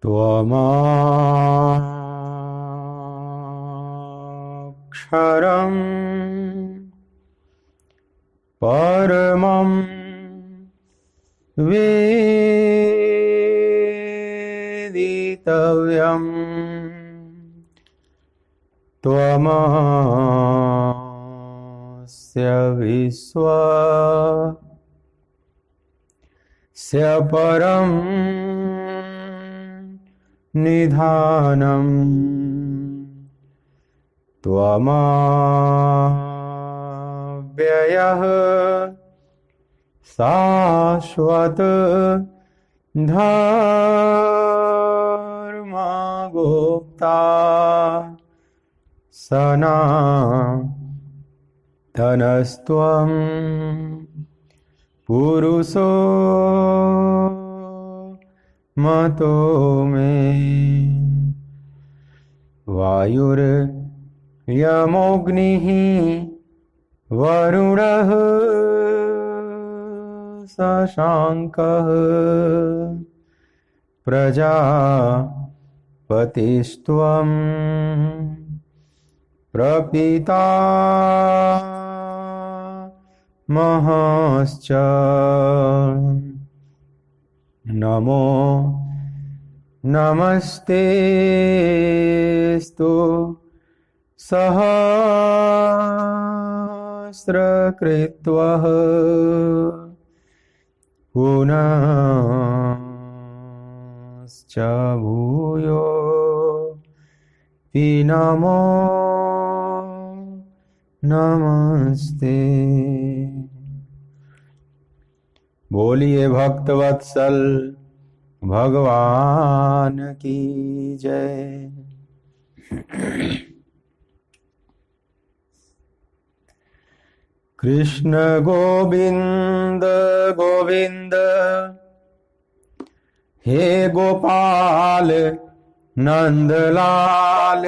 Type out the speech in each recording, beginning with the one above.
त्वमक्षरं परमं वेदितव्यं त्वमस्य विश्वस्य परं निधानम् त्वमव्ययः शाश्वत धर्मगुप्ता सनातनस्त्वं पुरुषो मतो मे। वायुर्यमोऽग्निः वरुणः शशाङ्कः प्रजापतिस्त्वं प्रपितामहश्च नमो नमस्तेस्तु सहस्रकृत्वः पुनश्च भूयोऽपि नमो नमस्ते। बोलिए भक्तवत्सल भगवान की जय। कृष्ण गोविंद गोविंद हे गोपाल नंदलाल।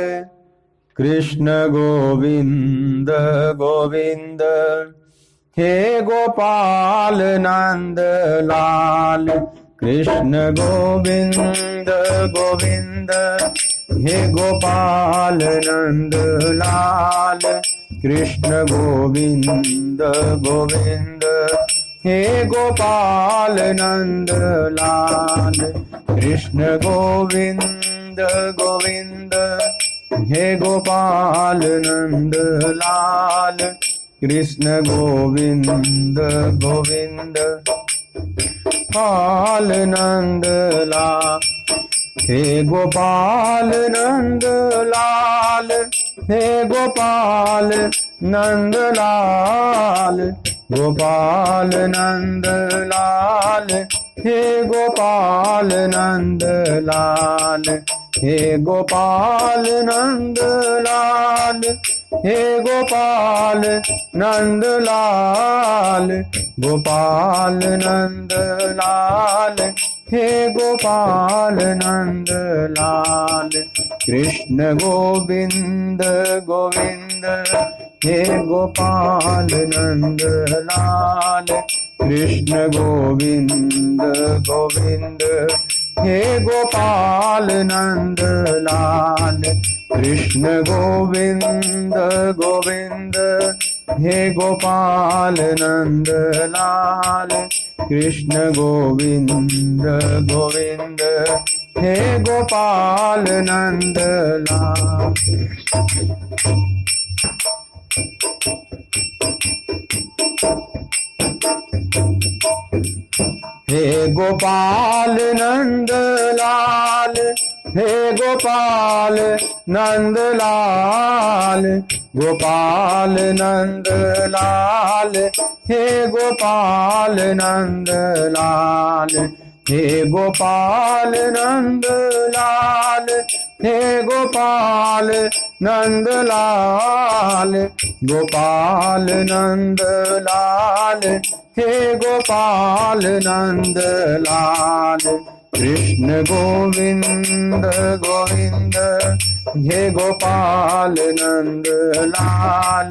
कृष्ण गोविंद गोविंद हे गोपाल नंदलाल। कृष्ण गोविंद गोविंद हे गोपाल नंदलाल। कृष्ण गोविंद गोविंद हे गोपाल नंदलाल। कृष्ण गोविंद गोविंद हे गोपाल नंदलाल। कृष्ण गोविंद गोविंद पाल नंदलाल। हे गोपाल नंदलाल हे गोपाल नंदलाल। गोपाल नंदलाल हे गोपाल नंदलाल। हे गोपाल नंदलाल हे गोपाल नंदलाल। गोपाल नंदलाल हे गोपाल नंदलाल। कृष्ण गोविंद गोविंद हे गोपाल नंदलाल। कृष्ण गोविंद गोविंद हे गोपाल नंदलाल। कृष्ण गोविंद गोविंद हे गोपाल नंदलाल। कृष्ण गोविंद गोविंद हे गोपाल नंदलाल। हे गोपाल नंदलाल हे गोपाल नंदलाल। गोपाल नंदलाल हे गोपाल नंदलाल। हे गोपाल नंदलाल हे गोपाल नंदलाल। गोपाल नंदलाल हे गोपाल नंदलाल। कृष्ण गोविंद गोविंद हे गोपाल नंदलाल।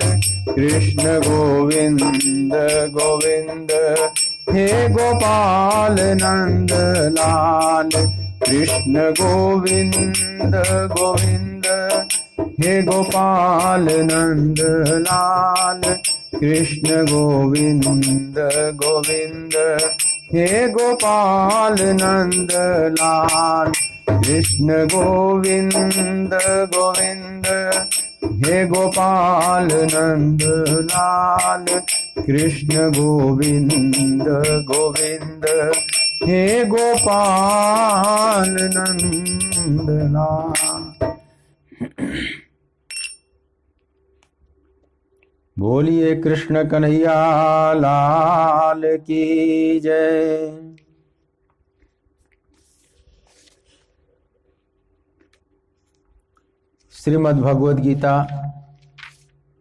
कृष्ण गोविंद गोविंद हे गोपाल नंदलाल। कृष्ण गोविंद गोविंद हे गोपाल नंद लाल कृष्ण गोविंद गोविंद हे गोपाल नंद लाल कृष्ण गोविंद गोविंद हे गोपाल नंद लाल कृष्ण गोविंद गोविंद हे गोपाल नंद लाल। बोलिए कृष्ण कन्हैया लाल की जय। श्रीमद् भगवद गीता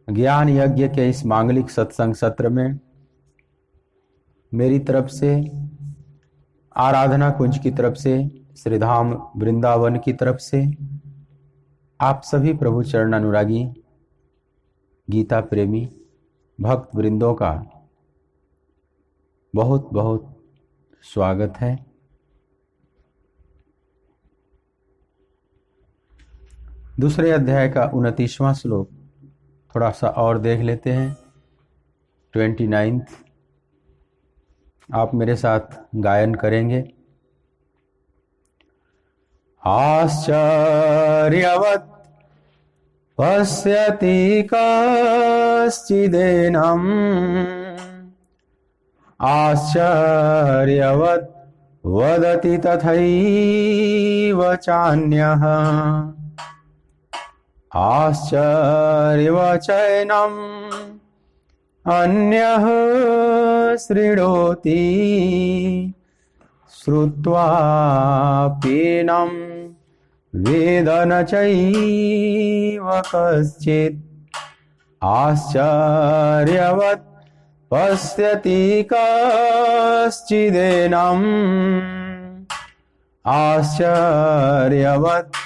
ज्ञान यज्ञ के इस मांगलिक सत्संग सत्र में मेरी तरफ से, आराधना कुंज की तरफ से, श्रीधाम वृंदावन की तरफ से आप सभी प्रभु चरण अनुरागी गीता प्रेमी भक्त वृंदों का बहुत बहुत स्वागत है। दूसरे अध्याय का 29वां श्लोक थोड़ा सा और देख लेते हैं। 29th आप मेरे साथ गायन करेंगे। आश्चर्यवत् पश्यति कश्चिदेनम् आश्चर्यवत् वदति तथैव चान्यः आश्चर्यवचैनम् अन्यः शृणोति श्रुत्वाप्येनं वेद न चैव कश्चित् आश्चर्यवत् पश्यति कश्चिदेनम् आश्चर्यवत्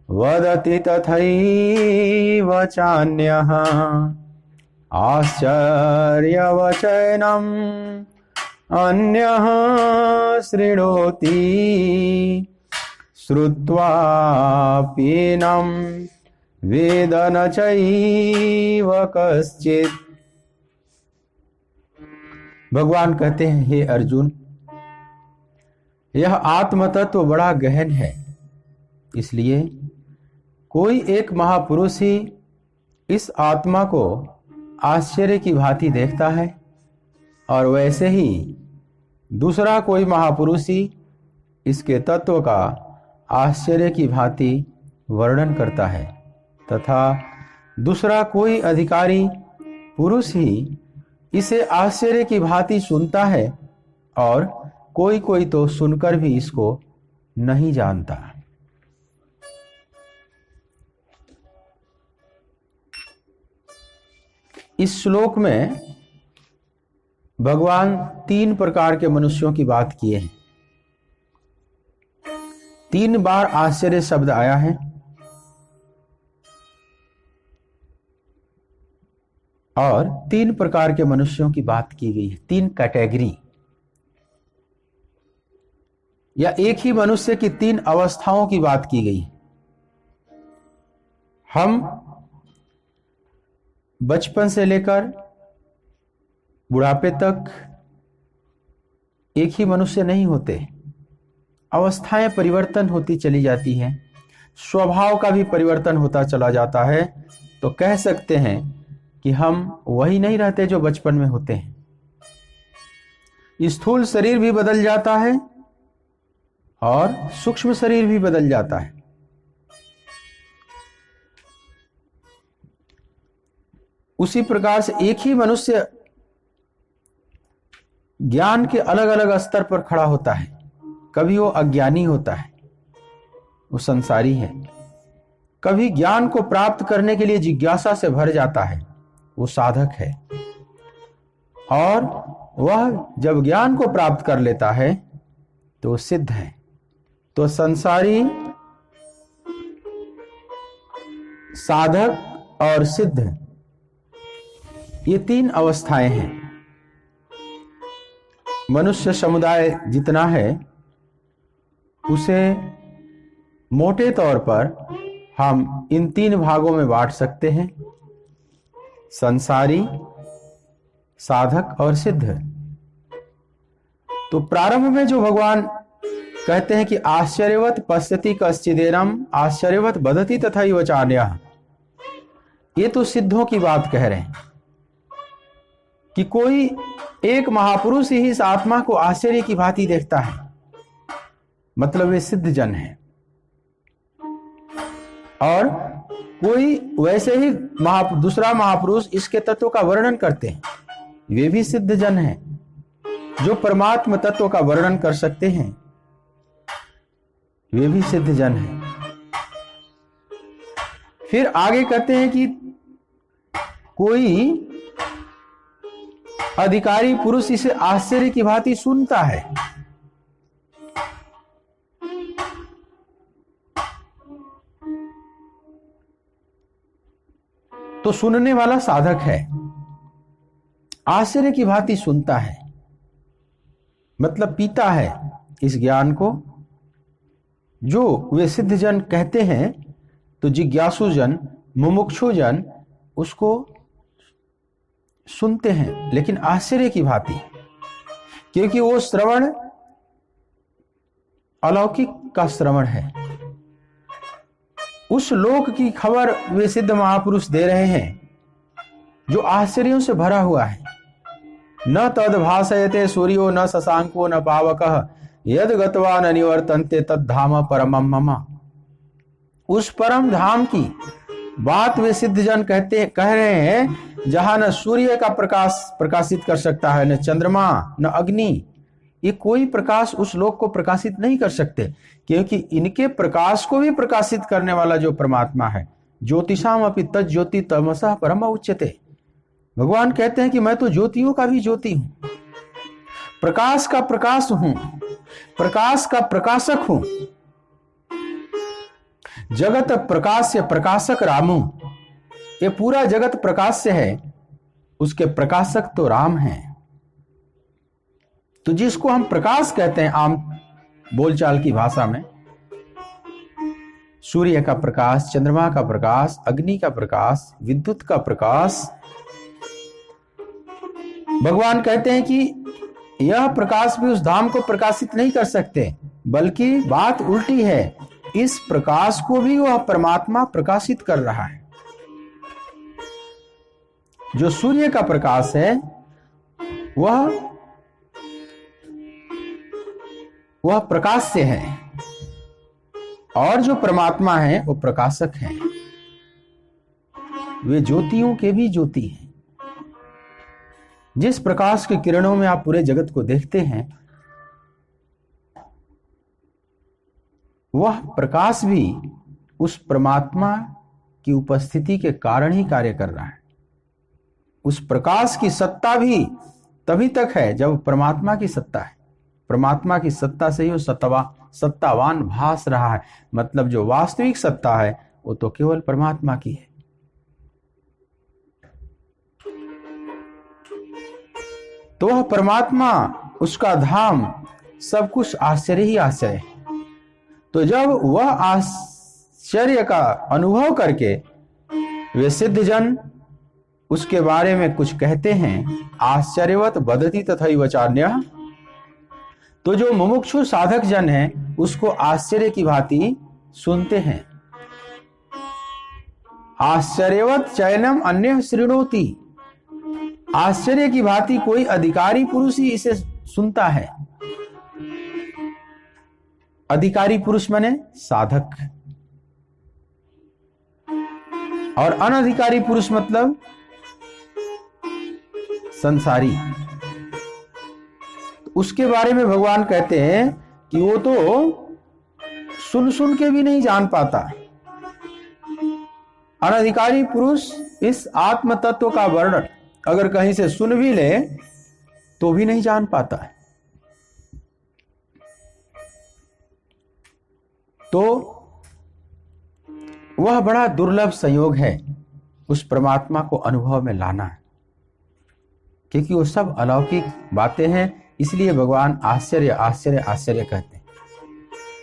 वदति तथैव चान्यः आश्चर्यवचनम् अन्यः शृणोति श्रुत्वाप्येनं वेद न चैव कश्चित्। भगवान कहते हैं, हे अर्जुन, यह आत्म तत्व बड़ा गहन है, इसलिए कोई एक महापुरुष ही इस आत्मा को आश्चर्य की भांति देखता है और वैसे ही दूसरा कोई महापुरुष ही इसके तत्व का आश्चर्य की भांति वर्णन करता है, तथा दूसरा कोई अधिकारी पुरुष ही इसे आश्चर्य की भांति सुनता है और कोई कोई तो सुनकर भी इसको नहीं जानता। इस श्लोक में भगवान 3 प्रकार के मनुष्यों की बात किए हैं। 3 बार आश्चर्य शब्द आया है और 3 प्रकार के मनुष्यों की बात की गई है। 3 कैटेगरी या एक ही मनुष्य की 3 अवस्थाओं की बात की गई है। हम बचपन से लेकर बुढ़ापे तक एक ही मनुष्य नहीं होते, अवस्थाएं परिवर्तन होती चली जाती हैं, स्वभाव का भी परिवर्तन होता चला जाता है। तो कह सकते हैं कि हम वही नहीं रहते जो बचपन में होते हैं। स्थूल शरीर भी बदल जाता है और सूक्ष्म शरीर भी बदल जाता है। उसी प्रकार से एक ही मनुष्य ज्ञान के अलग अलग स्तर पर खड़ा होता है। कभी वो अज्ञानी होता है, वो संसारी है, कभी ज्ञान को प्राप्त करने के लिए जिज्ञासा से भर जाता है, वो साधक है, और वह जब ज्ञान को प्राप्त कर लेता है तो सिद्ध है। तो संसारी, साधक और सिद्ध, ये 3 अवस्थाएं हैं। मनुष्य समुदाय जितना है उसे मोटे तौर पर हम इन 3 भागों में बांट सकते हैं, संसारी, साधक और सिद्ध। तो प्रारंभ में जो भगवान कहते हैं कि आश्चर्यवत पश्यति कश्चिदेनम आश्चर्यवत बदति तथैव चान्यः, ये तो सिद्धों की बात कह रहे हैं कि कोई एक महापुरुष ही इस आत्मा को आश्चर्य की भांति देखता है, मतलब वे सिद्ध जन हैं। और कोई वैसे ही दूसरा महापुरुष इसके तत्व का वर्णन करते हैं, वे भी सिद्ध जन हैं जो परमात्म तत्व का वर्णन कर सकते हैं, वे भी सिद्ध जन हैं। फिर आगे कहते हैं कि कोई अधिकारी पुरुष इसे आश्चर्य की भांति सुनता है, तो सुनने वाला साधक है, आश्चर्य की भांति सुनता है, मतलब पीता है इस ज्ञान को। जो वे सिद्ध जन कहते हैं तो जिज्ञासु जन, मुमुक्षु जन उसको सुनते हैं, लेकिन आश्चर्य की भांति, क्योंकि वो श्रवण अलौकिक का श्रवण है। उस लोक की खबर वे सिद्ध महापुरुष दे रहे हैं जो आश्चर्यों से भरा हुआ है। न तद भासयते सूर्यो न शशांको न पावकः यद गत्वा न निवर्तन्ते तद धाम परमम मम। उस परम धाम की बात वे सिद्ध जन कह रहे हैं, जहां न सूर्य का प्रकाश प्रकाशित कर सकता है, न चंद्रमा, न अग्नि, ये कोई प्रकाश उस लोक को प्रकाशित नहीं कर सकते, क्योंकि इनके प्रकाश को भी प्रकाशित करने वाला जो परमात्मा है, ज्योतिषाम अपि तज्ज्योति तमसः परम उच्यते। भगवान कहते हैं कि मैं तो ज्योतियों का भी ज्योति हूं, प्रकाश का प्रकाश हूं, प्रकाश का प्रकाशक हूं। जगत प्रकाश्य प्रकाशक रामू, ये पूरा जगत प्रकाश से है, उसके प्रकाशक तो राम हैं। तो जिसको हम प्रकाश कहते हैं आम बोलचाल की भाषा में, सूर्य का प्रकाश, चंद्रमा का प्रकाश, अग्नि का प्रकाश, विद्युत का प्रकाश, भगवान कहते हैं कि यह प्रकाश भी उस धाम को प्रकाशित नहीं कर सकते, बल्कि बात उल्टी है, इस प्रकाश को भी वह परमात्मा प्रकाशित कर रहा है। जो सूर्य का प्रकाश है वह प्रकाश से है, और जो परमात्मा है वो प्रकाशक है, वे ज्योतियों के भी ज्योति हैं। जिस प्रकाश के किरणों में आप पूरे जगत को देखते हैं, वह प्रकाश भी उस परमात्मा की उपस्थिति के कारण ही कार्य कर रहा है। उस प्रकाश की सत्ता भी तभी तक है जब परमात्मा की सत्ता है। परमात्मा की सत्ता से ही वो सत्तावान भास रहा है, मतलब जो वास्तविक सत्ता है वो तो केवल परमात्मा की है। तो वह परमात्मा, उसका धाम, सब कुछ आश्चर्य ही आश्चर्य है। तो जब वह आश्चर्य का अनुभव करके वे सिद्ध जन उसके बारे में कुछ कहते हैं, आश्चर्यवत बदति तथैव चान्यः, तो जो मुमुक्षु साधक जन हैं उसको आश्चर्य की भांति सुनते हैं। आश्चर्यवत चैनम अन्य शृणोति, आश्चर्य की भांति कोई अधिकारी पुरुष ही इसे सुनता है। अधिकारी पुरुष माने साधक, और अनधिकारी पुरुष मतलब संसारी। उसके बारे में भगवान कहते हैं कि वो तो सुन सुन के भी नहीं जान पाता। अनधिकारी पुरुष इस आत्म तत्व का वर्णन अगर कहीं से सुन भी ले तो भी नहीं जान पाता है। तो वह बड़ा दुर्लभ संयोग है उस परमात्मा को अनुभव में लाना, क्योंकि वो सब अलौकिक बातें हैं। इसलिए भगवान आश्चर्य आश्चर्य आश्चर्य कहते हैं।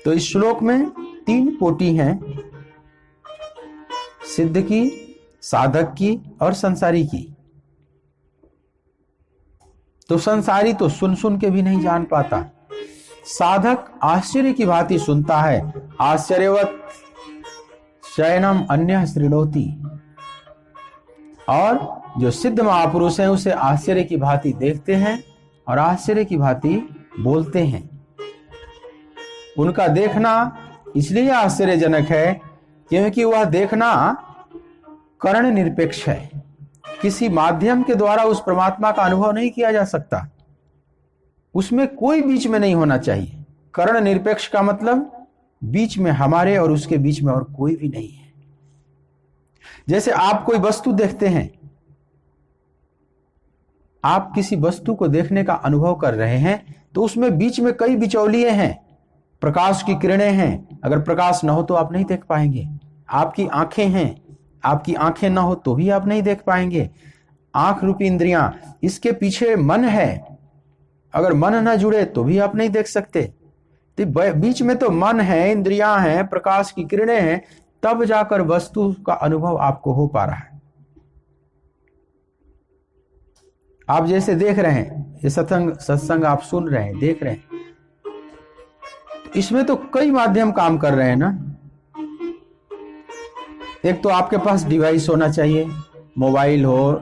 तो इस श्लोक में तीन कोटि हैं, सिद्ध की, साधक की और संसारी की। तो संसारी तो सुन सुन के भी नहीं जान पाता, साधक आश्चर्य की भांति सुनता है। आश्चर्यवत शयनम अन्य शृणोति। और जो सिद्ध महापुरुष हैं उसे आश्चर्य की भांति देखते हैं और आश्चर्य की भांति बोलते हैं। उनका देखना इसलिए आश्चर्यजनक है क्योंकि वह देखना कर्ण निरपेक्ष है। किसी माध्यम के द्वारा उस परमात्मा का अनुभव नहीं किया जा सकता, उसमें कोई बीच में नहीं होना चाहिए। कर्ण निरपेक्ष का मतलब बीच में हमारे और उसके बीच में और कोई भी नहीं है। जैसे आप कोई वस्तु देखते हैं, आप किसी वस्तु को देखने का अनुभव कर रहे हैं तो उसमें बीच में कई बिचौलिए हैं, प्रकाश की किरणें हैं। अगर प्रकाश न हो तो आप नहीं देख पाएंगे। आपकी आंखें हैं, आपकी आंखें ना हो तो भी आप नहीं देख पाएंगे। आंख रूपी इंद्रियां, इसके पीछे मन है, अगर मन ना जुड़े तो भी आप नहीं देख सकते। तो बीच में तो मन है, इंद्रियां हैं, प्रकाश की किरणें हैं, तब जाकर वस्तु का अनुभव आपको हो पा रहा है। आप जैसे देख रहे हैं, ये सत्संग आप सुन रहे हैं, देख रहे हैं, तो इसमें तो कई माध्यम काम कर रहे हैं ना। एक तो आपके पास डिवाइस होना चाहिए, मोबाइल हो,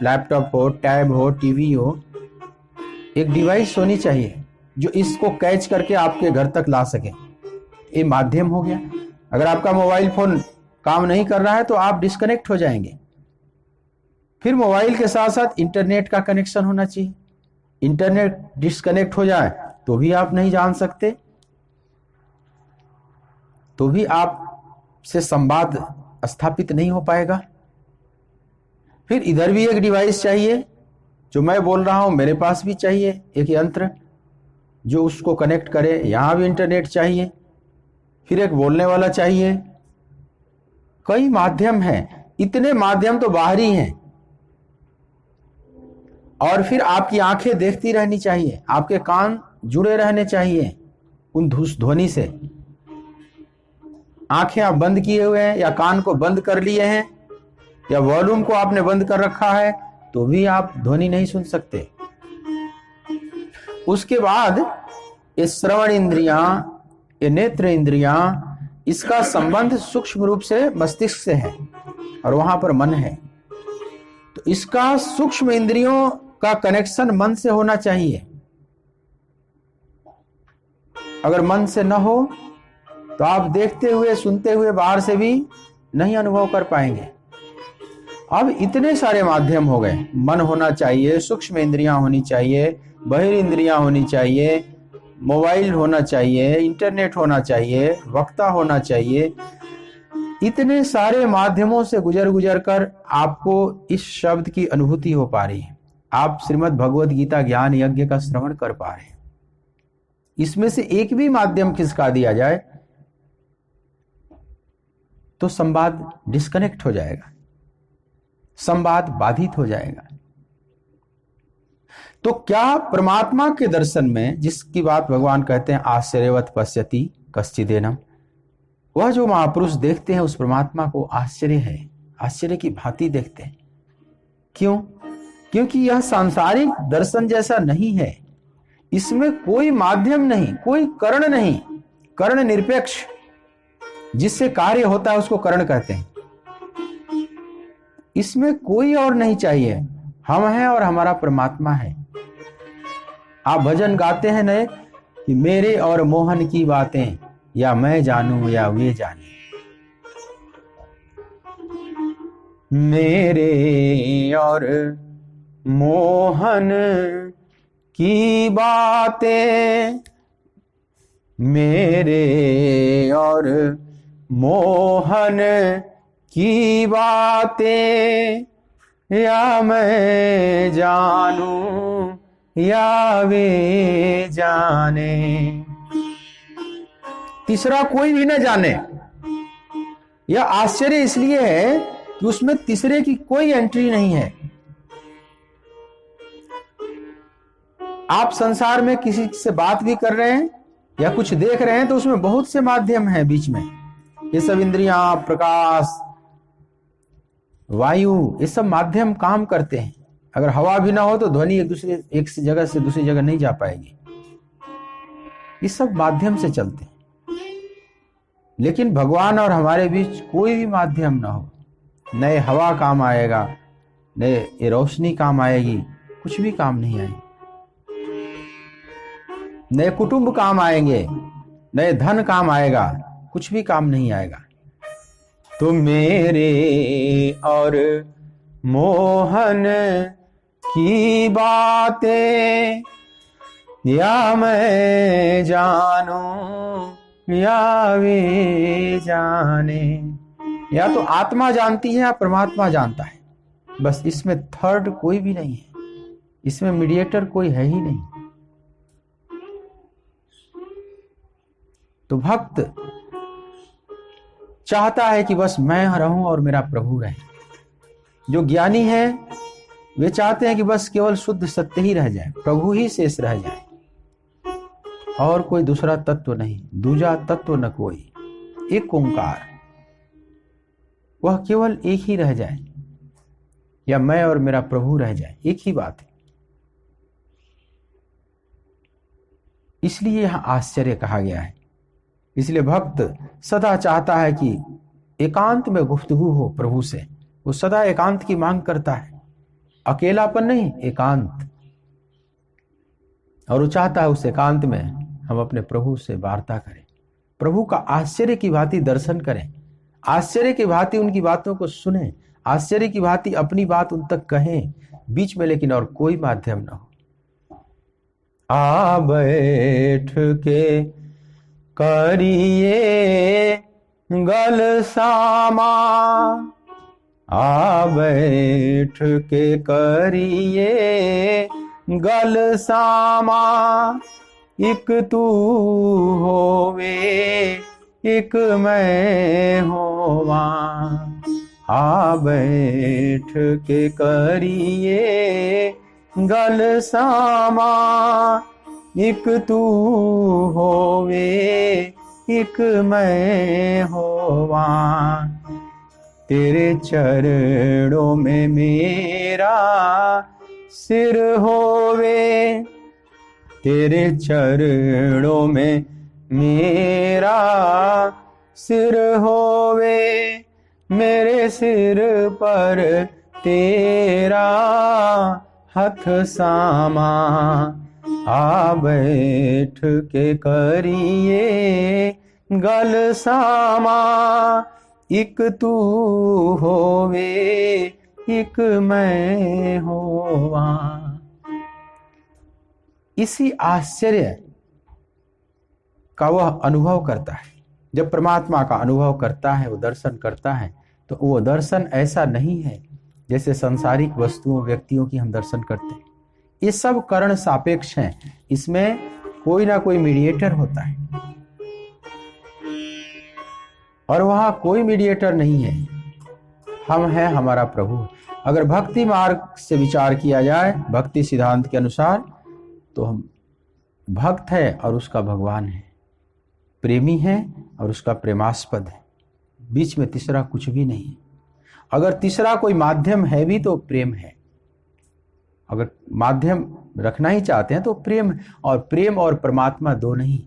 लैपटॉप हो, टैब हो, टीवी हो। एक डिवाइस होनी चाहिए जो इसको कैच करके आपके घर तक ला सके। ये माध्यम हो गया। अगर आपका मोबाइल फोन काम नहीं कर रहा है तो आप डिस्कनेक्ट हो जाएंगे। फिर मोबाइल के साथ साथ इंटरनेट का कनेक्शन होना चाहिए। इंटरनेट डिस्कनेक्ट हो जाए तो भी आप नहीं जान सकते, तो भी आप से संवाद स्थापित नहीं हो पाएगा। फिर इधर भी एक डिवाइस चाहिए, जो मैं बोल रहा हूं मेरे पास भी चाहिए एक यंत्र जो उसको कनेक्ट करे। यहां भी इंटरनेट चाहिए, फिर एक बोलने वाला चाहिए। कई माध्यम हैं, इतने माध्यम तो बाहरी हैं। और फिर आपकी आंखें देखती रहनी चाहिए, आपके कान जुड़े रहने चाहिए उन ध्वनि से। आंखें आप बंद किए हुए हैं या कान को बंद कर लिए हैं या वॉल्यूम को आपने बंद कर रखा है तो भी आप ध्वनि नहीं सुन सकते। उसके बाद ये श्रवण इंद्रियां, ये नेत्र इंद्रियां, इसका संबंध सूक्ष्म रूप से मस्तिष्क से है और वहां पर मन है। तो इसका सूक्ष्म इंद्रियों का कनेक्शन मन से होना चाहिए। अगर मन से न हो तो आप देखते हुए सुनते हुए बाहर से भी नहीं अनुभव कर पाएंगे। अब इतने सारे माध्यम हो गए, मन होना चाहिए, सूक्ष्म इंद्रियां होनी चाहिए, बहिर इंद्रियां होनी चाहिए, मोबाइल होना चाहिए, इंटरनेट होना चाहिए, वक्ता होना चाहिए। इतने सारे माध्यमों से गुजर कर आपको इस शब्द की अनुभूति हो पा रही है। आप श्रीमद् भगवद गीता ज्ञान यज्ञ का श्रवण कर पा रहे हैं। इसमें से एक भी माध्यम खिसका दिया जाए तो संवाद डिस्कनेक्ट हो जाएगा, संवाद बाधित हो जाएगा। तो क्या परमात्मा के दर्शन में, जिसकी बात भगवान कहते हैं आश्चर्यवत पश्यति कश्चिदेनम, वह जो महापुरुष देखते हैं उस परमात्मा को आश्चर्य है, आश्चर्य की भांति देखते हैं। क्यों? क्योंकि यह सांसारिक दर्शन जैसा नहीं है। इसमें कोई माध्यम नहीं, कोई कर्ण नहीं, कर्ण निरपेक्ष। जिससे कार्य होता है उसको कर्ण कहते हैं। इसमें कोई और नहीं चाहिए, हम हैं और हमारा परमात्मा है। आप भजन गाते हैं नए कि मेरे और मोहन की बातें, या मैं जानूं या वे जाने। मेरे और मोहन की बातें, मेरे और मोहन की बातें, या मैं जानूं या वे जाने। तीसरा कोई भी न जाने। यह आश्चर्य इसलिए है कि उसमें तीसरे की कोई एंट्री नहीं है। आप संसार में किसी से बात भी कर रहे हैं या कुछ देख रहे हैं तो उसमें बहुत से माध्यम हैं बीच में। ये सब इंद्रियां, प्रकाश, वायु, ये सब माध्यम काम करते हैं। अगर हवा भी ना हो तो ध्वनि एक जगह से दूसरी जगह नहीं जा पाएगी। ये सब माध्यम से चलते हैं। लेकिन भगवान और हमारे बीच कोई भी माध्यम ना हो, नए हवा काम आएगा, नए रोशनी काम आएगी, कुछ भी काम नहीं आएगी। नए कुटुंब काम आएंगे, नए धन काम आएगा, कुछ भी काम नहीं आएगा। तो मेरे और मोहन की बातें या मैं जानूं या वे जाने, या तो आत्मा जानती है या परमात्मा जानता है। बस इसमें थर्ड कोई भी नहीं है, इसमें मीडिएटर कोई है ही नहीं। तो भक्त चाहता है कि बस मैं रहूं और मेरा प्रभु रहे। जो ज्ञानी है वे चाहते हैं कि बस केवल शुद्ध सत्य ही रह जाए, प्रभु ही शेष रह जाए, और कोई दूसरा तत्व नहीं, दूजा तत्व न कोई, एक ओंकार, वह केवल एक ही रह जाए, या मैं और मेरा प्रभु रह जाए, एक ही बात है। इसलिए यहां आश्चर्य कहा गया है। इसलिए भक्त सदा चाहता है कि एकांत में गुफ्तगू हो प्रभु से। वो सदा एकांत की मांग करता है, अकेलापन नहीं, एकांत। और वो चाहता है उस एकांत में हम अपने प्रभु से वार्ता करें, प्रभु का आश्चर्य की भांति दर्शन करें, आश्चर्य की भांति उनकी बातों को सुने, आश्चर्य की भांति अपनी बात उन तक कहें, बीच में लेकिन और कोई माध्यम ना हो। आ बैठ के करिए गल सामा, आ बैठ के करिए गल सामा, एक तू होवे एक मैं होवा, आ बैठ के करिए गल सामा, एक तू होवे एक मैं होवा, तेरे चरणों में मेरा सिर होवे, तेरे चरणों में मेरा सिर होवे, मेरे सिर पर तेरा हथ सामा, आ बैठ के करिए गल सामा, एक तू होवे एक मैं होवा। इसी आश्चर्य का वह अनुभव करता है। जब परमात्मा का अनुभव करता है, वो दर्शन करता है, तो वो दर्शन ऐसा नहीं है जैसे सांसारिक वस्तुओं, व्यक्तियों की हम दर्शन करते हैं। ये सब करण सापेक्ष हैं, इसमें कोई ना कोई मीडिएटर होता है, और वहां कोई मीडिएटर नहीं है, हम हैं, हमारा प्रभु। अगर भक्ति मार्ग से विचार किया जाए, भक्ति सिद्धांत के अनुसार, तो हम भक्त है और उसका भगवान है, प्रेमी है और उसका प्रेमास्पद है, बीच में तीसरा कुछ भी नहीं है। अगर तीसरा कोई माध्यम है भी तो प्रेम है। अगर माध्यम रखना ही चाहते हैं तो प्रेम है, और प्रेम और परमात्मा दो नहीं।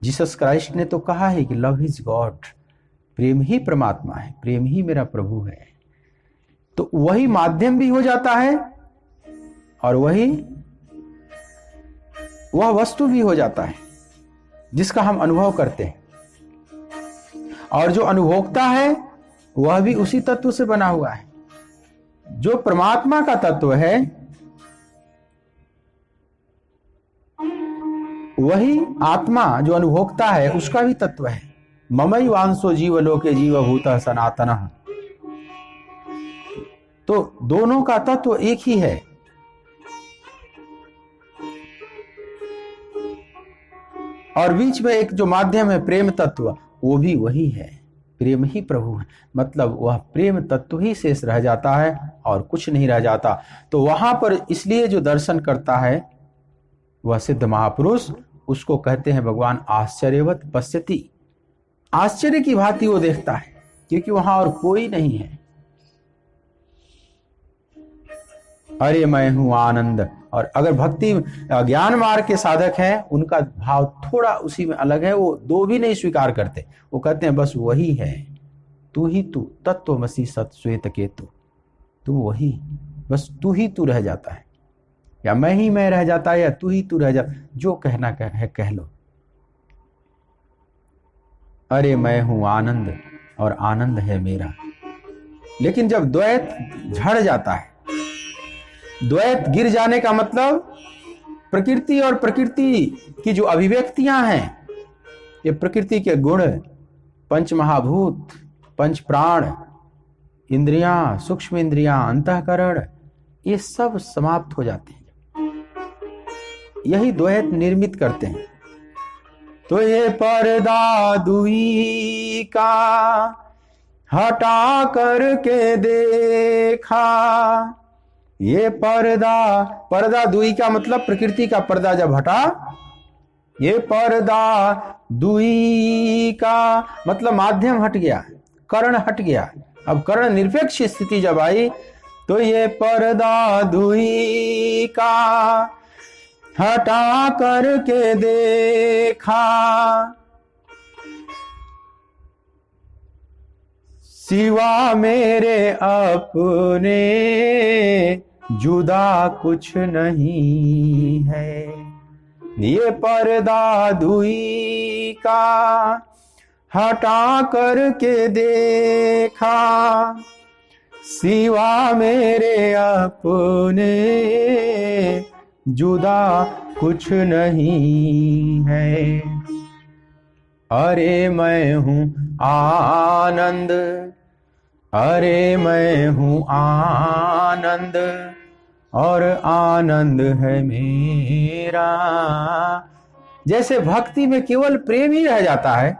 जीसस क्राइस्ट ने तो कहा है कि लव इज गॉड, प्रेम ही परमात्मा है, प्रेम ही मेरा प्रभु है। तो वही माध्यम भी हो जाता है और वह वस्तु भी हो जाता है जिसका हम अनुभव करते हैं, और जो अनुभोक्ता है वह भी उसी तत्व से बना हुआ है। जो परमात्मा का तत्व है वही आत्मा जो अनुभोक्ता है उसका भी तत्व है। ममई वांसो जीवलोके जीवभूतः सनातनः। तो दोनों का तत्व एक ही है। और बीच में एक जो माध्यम है प्रेम तत्व, वो भी वही है, प्रेम ही प्रभु है। मतलब वह प्रेम तत्व ही शेष रह जाता है और कुछ नहीं रह जाता। तो वहां पर इसलिए जो दर्शन करता है वह सिद्ध महापुरुष उसको कहते हैं भगवान आश्चर्यवत पश्यति। आश्चर्य की भांति वो देखता है, क्योंकि वहां और कोई नहीं है। अरे मैं हूं आनंद। और अगर भक्ति ज्ञान मार्ग के साधक हैं, उनका भाव थोड़ा उसी में अलग है। वो दो भी नहीं स्वीकार करते, वो कहते हैं बस वही है, तू ही तू, तत्वमसि सत श्वेत केतु। तू वही, बस तू ही तू रह जाता है, या मैं ही मैं रह जाता है, या तू ही तू रह जाता, जो कहना है कह लो। अरे मैं हूं आनंद और आनंद है मेरा। लेकिन जब द्वैत झड़ जाता है, द्वैत गिर जाने का मतलब प्रकृति और प्रकृति की जो अभिव्यक्तियां हैं, ये प्रकृति के गुण, पंच महाभूत, पंच प्राण, इंद्रियां, सूक्ष्म इंद्रियां, अंतःकरण, ये सब समाप्त हो जाते हैं। यही द्वैत निर्मित करते हैं। तो ये पर्दा दुई का हटा करके देखा, ये पर्दा दुई का मतलब प्रकृति का पर्दा जब हटा, ये पर्दा दुई का मतलब माध्यम हट गया, कर्ण हट गया। अब कर्ण निरपेक्ष स्थिति जब आई, तो ये पर्दा दुई का हटा करके देखा, सिवा मेरे अपने जुदा कुछ नहीं है। ये पर्दा दुई का हटा करके देखा, सिवा मेरे अपने जुदा कुछ नहीं है। अरे मैं हूँ आनंद, अरे मैं हूँ आनंद और आनंद है मेरा। जैसे भक्ति में केवल प्रेम ही रह जाता है,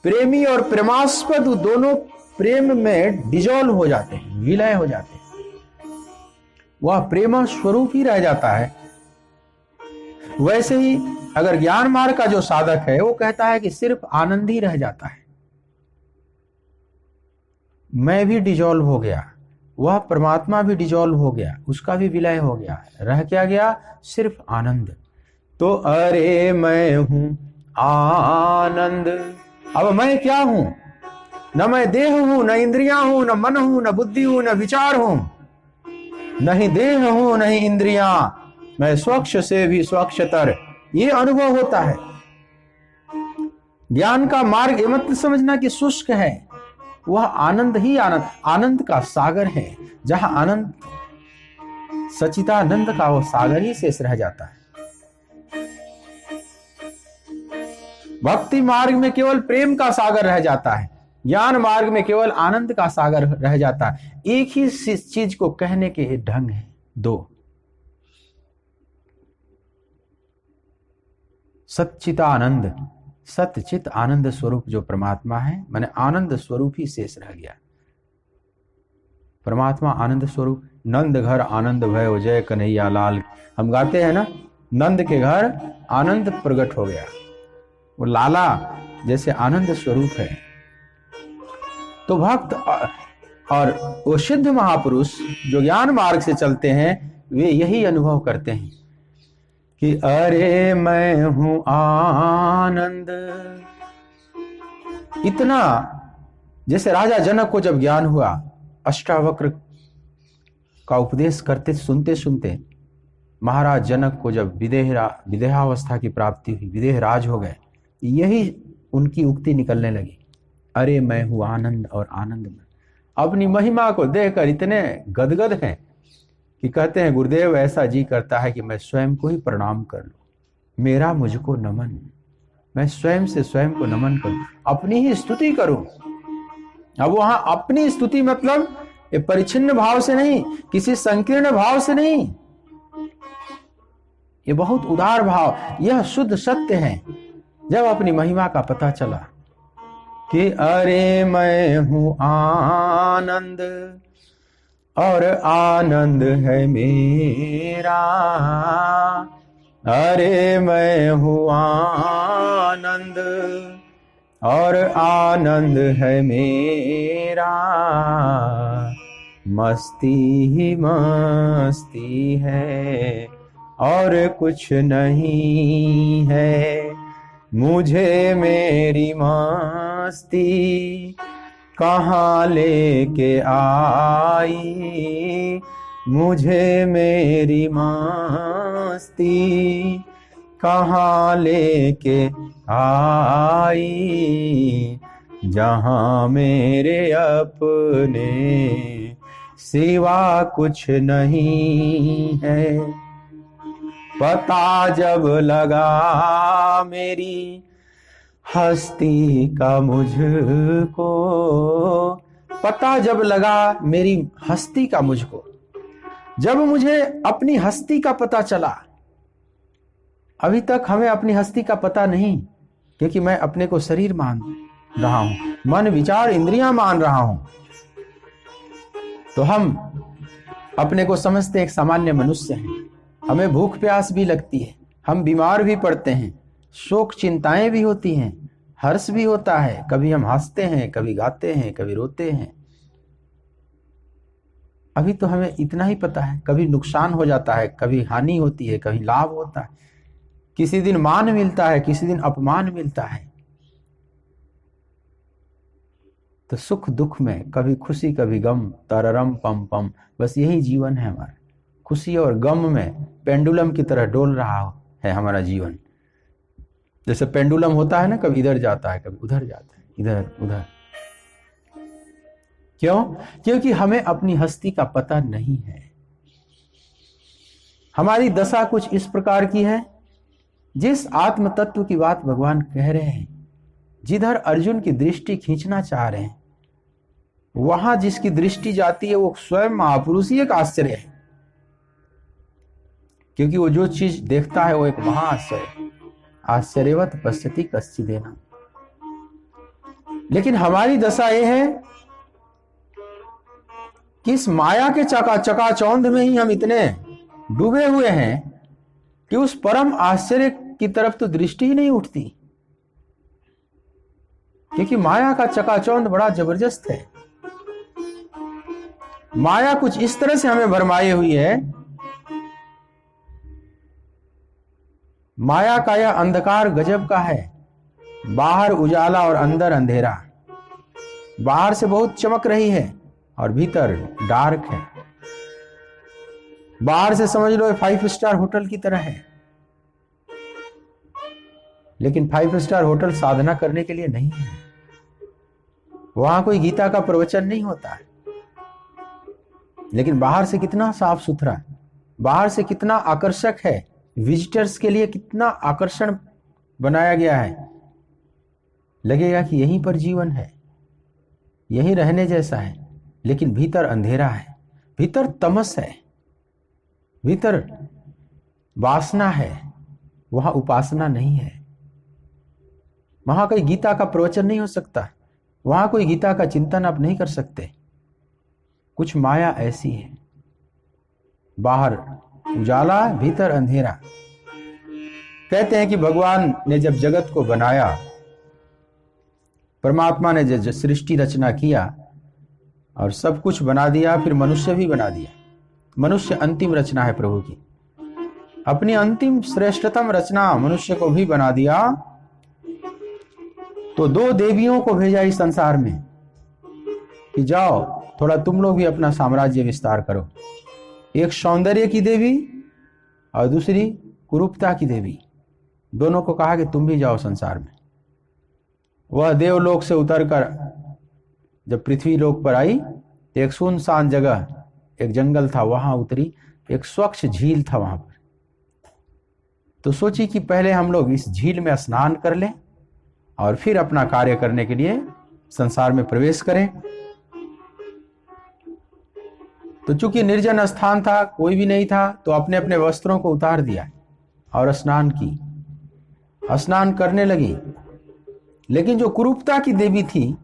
प्रेमी और प्रेमास्पद दोनों प्रेम में डिजॉल्व हो जाते हैं, विलय हो जाते हैं, वह प्रेम स्वरूप ही रह जाता है। वैसे ही अगर ज्ञान मार्ग का जो साधक है, वो कहता है कि सिर्फ आनंद ही रह जाता है, मैं भी डिजॉल्व हो गया, वह परमात्मा भी डिजॉल्व हो गया, उसका भी विलय हो गया, रह क्या गया? सिर्फ आनंद। तो अरे मैं हूं आनंद। अब मैं क्या हूं? न मैं देह हूं, न इंद्रियां हूं, न मन हूं, न बुद्धि हूं, न विचार हूं। नहीं देह हूं, नहीं इंद्रियां, मैं स्वच्छ से भी स्वच्छतर। ये अनुभव होता है। ज्ञान का मार्ग ये मत समझना कि शुष्क है, वह आनंद ही आनंद, आनंद का सागर है। जहां आनंद सचितानंद का वो सागर ही शेष रह जाता है। भक्ति मार्ग में केवल प्रेम का सागर रह जाता है, ज्ञान मार्ग में केवल आनंद का सागर रह जाता है। एक ही चीज को कहने के ढंग है दो। सच्चितानंद, सतचित आनंद स्वरूप जो परमात्मा है, माने आनंद स्वरूप ही शेष रह गया। परमात्मा आनंद स्वरूप। नंद घर आनंद भयो जय कन्हैया लाल, हम गाते हैं ना, नंद के घर आनंद प्रकट हो गया। वो लाला जैसे आनंद स्वरूप है। तो भक्त और वो सिद्ध महापुरुष जो ज्ञान मार्ग से चलते हैं, वे यही अनुभव करते हैं कि अरे मैं हूं आनंद। इतना जैसे राजा जनक को जब ज्ञान हुआ, अष्टावक्र का उपदेश करते सुनते सुनते महाराज जनक को जब विदेहावस्था की प्राप्ति हुई, विदेह राज हो गए, यही उनकी उक्ति निकलने लगी, अरे मैं हूं आनंद और आनंद में। अपनी महिमा को देखकर इतने गदगद हैं कि कहते हैं गुरुदेव ऐसा जी करता है कि मैं स्वयं को ही प्रणाम कर लूं, मेरा मुझको नमन, मैं स्वयं से स्वयं को नमन करूं, अपनी ही स्तुति करूं। अब वहां अपनी स्तुति मतलब ये परिच्छिन्न भाव से नहीं, किसी संकीर्ण भाव से नहीं, ये बहुत उदार भाव, यह शुद्ध सत्य है। जब अपनी महिमा का पता चला कि अरे मैं हूं आनंद और आनंद है मेरा, अरे मैं हूँ आनंद और आनंद है मेरा, मस्ती ही मस्ती है और कुछ नहीं है। मुझे मेरी मस्ती कहाँ लेके आई, मुझे मेरी मस्ती कहाँ लेके आई, जहाँ मेरे अपने सिवा कुछ नहीं है। पता जब लगा मेरी हस्ती का मुझको, पता जब लगा मेरी हस्ती का मुझको, जब मुझे अपनी हस्ती का पता चला। अभी तक हमें अपनी हस्ती का पता नहीं, क्योंकि मैं अपने को शरीर मान रहा हूं, मन विचार इंद्रियां मान रहा हूं। तो हम अपने को समझते एक सामान्य मनुष्य हैं। हमें भूख प्यास भी लगती है, हम बीमार भी पड़ते हैं, शोक चिंताएं भी होती हैं, हर्ष भी होता है। कभी हम हंसते हैं, कभी गाते हैं, कभी रोते हैं। अभी तो हमें इतना ही पता है। कभी नुकसान हो जाता है, कभी हानि होती है, कभी लाभ होता है। किसी दिन मान मिलता है, किसी दिन अपमान मिलता है। तो सुख दुख में कभी खुशी कभी गम, तररम पम पम, बस यही जीवन है हमारा। खुशी और गम में पेंडुलम की तरह डोल रहा है हमारा जीवन। जैसे पेंडुलम होता है ना, कभी इधर जाता है, कभी उधर जाता है, इधर उधर। क्यों? क्योंकि हमें अपनी हस्ती का पता नहीं है। हमारी दशा कुछ इस प्रकार की है। जिस आत्म तत्व की बात भगवान कह रहे हैं, जिधर अर्जुन की दृष्टि खींचना चाह रहे हैं, वहां जिसकी दृष्टि जाती है वो स्वयं महापुरुष ही एक आश्चर्य है। क्योंकि वो जो चीज देखता है वो एक महाआश्चर्य, आश्चर्यवत पश्यति कश्चिदेन। लेकिन हमारी दशा ये है कि इस माया के चकाचौंध में ही हम इतने डूबे हुए हैं कि उस परम आश्चर्य की तरफ तो दृष्टि ही नहीं उठती। क्योंकि माया का चकाचौंध बड़ा जबरदस्त है। माया कुछ इस तरह से हमें भरमाई हुई है। माया का यह अंधकार गजब का है। बाहर उजाला और अंदर अंधेरा। बाहर से बहुत चमक रही है और भीतर डार्क है। बाहर से समझ लो 5 स्टार होटल की तरह है, लेकिन 5 स्टार होटल साधना करने के लिए नहीं है। वहां कोई गीता का प्रवचन नहीं होता है। लेकिन बाहर से कितना साफ सुथरा, बाहर से कितना आकर्षक है, विजिटर्स के लिए कितना आकर्षण बनाया गया है। लगेगा कि यहीं पर जीवन है, यहीं रहने जैसा है। लेकिन भीतर अंधेरा है, भीतर तमस है, भीतर वासना है। वहां उपासना नहीं है। वहां कोई गीता का प्रवचन नहीं हो सकता। वहां कोई गीता का चिंतन आप नहीं कर सकते। कुछ माया ऐसी है, बाहर उजाला, भीतर अंधेरा। कहते हैं कि भगवान ने जब जगत को बनाया, परमात्मा ने जब सृष्टि रचना किया और सब कुछ बना दिया, फिर मनुष्य भी बना दिया। मनुष्य अंतिम रचना है प्रभु की। अपनी अंतिम श्रेष्ठतम रचना मनुष्य को भी बना दिया। तो 2 देवियों को भेजा इस संसार में कि जाओ थोड़ा तुम लोग भी अपना साम्राज्य विस्तार करो। एक सौंदर्य की देवी और दूसरी कुरूपता की देवी। दोनों को कहा कि तुम भी जाओ संसार में। वह देवलोक से उतरकर जब पृथ्वी लोक पर आई, एक सुनसान जगह, एक जंगल था, वहां उतरी। एक स्वच्छ झील था वहां पर। तो सोची कि पहले हम लोग इस झील में स्नान कर लें और फिर अपना कार्य करने के लिए संसार में प्रवेश करें। तो चूंकि निर्जन स्थान था, कोई भी नहीं था, तो अपने अपने वस्त्रों को उतार दिया और स्नान की। स्नान करने लगी। लेकिन जो कुरूपता की देवी थी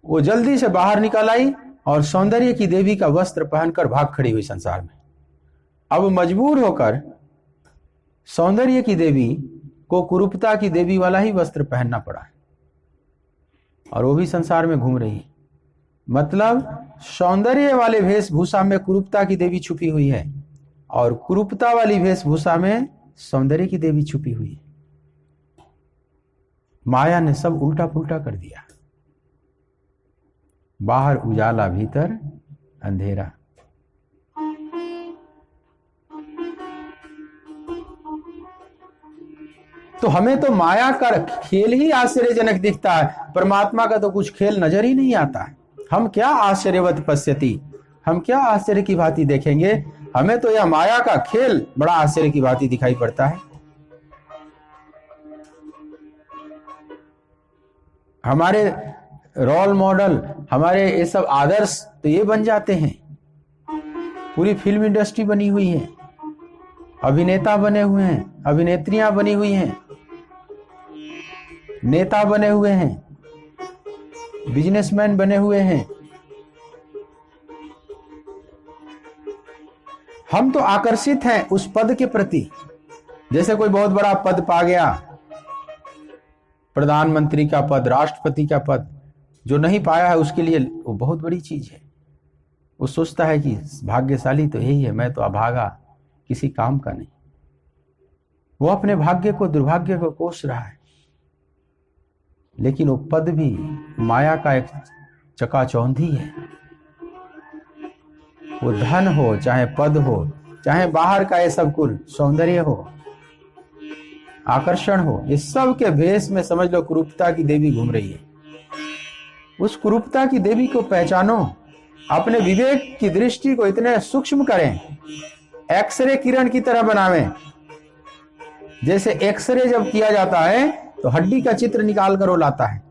वो जल्दी से बाहर निकल आई और सौंदर्य की देवी का वस्त्र पहनकर भाग खड़ी हुई संसार में। अब मजबूर होकर सौंदर्य की देवी को कुरूपता की देवी वाला ही वस्त्र पहनना पड़ा है, और वो भी संसार में घूम रही है। मतलब सौंदर्य वाले वेशभूषा में कुरूपता की देवी छुपी हुई है, और कुरूपता वाली वेशभूषा में सौंदर्य की देवी छुपी हुई है। माया ने सब उल्टा पुल्टा कर दिया। बाहर उजाला, भीतर अंधेरा। तो हमें तो माया का खेल ही आश्चर्यजनक दिखता है, परमात्मा का तो कुछ खेल नजर ही नहीं आता है। हम क्या आश्चर्यवत पश्यति, हम क्या आश्चर्य की भांति देखेंगे? हमें तो यह माया का खेल बड़ा आश्चर्य की भांति दिखाई पड़ता है। हमारे रोल मॉडल, हमारे ये सब आदर्श तो ये बन जाते हैं। पूरी फिल्म इंडस्ट्री बनी हुई है, अभिनेता बने हुए हैं, अभिनेत्रियां बनी हुई हैं, नेता बने हुए हैं, बिजनेसमैन बने हुए हैं। हम तो आकर्षित हैं उस पद के प्रति। जैसे कोई बहुत बड़ा पद पा गया, प्रधानमंत्री का पद, राष्ट्रपति का पद, जो नहीं पाया है उसके लिए वो बहुत बड़ी चीज है। वो सोचता है कि भाग्यशाली तो यही है, मैं तो अभागा, किसी काम का नहीं। वो अपने भाग्य को, दुर्भाग्य को कोस रहा है। लेकिन वो पद भी माया का एक चकाचौंधी है। वो धन हो, चाहे पद हो, चाहे बाहर का ये सब कुल सौंदर्य हो, आकर्षण हो, इस सब के भेष में समझ लो कुरूपता की देवी घूम रही है। उस कुरूपता की देवी को पहचानो, अपने विवेक की दृष्टि को इतने सूक्ष्म करें, एक्सरे किरण की तरह बनावें। जैसे एक्सरे जब किया जाता है तो हड्डी का चित्र निकाल कर वो लाता है,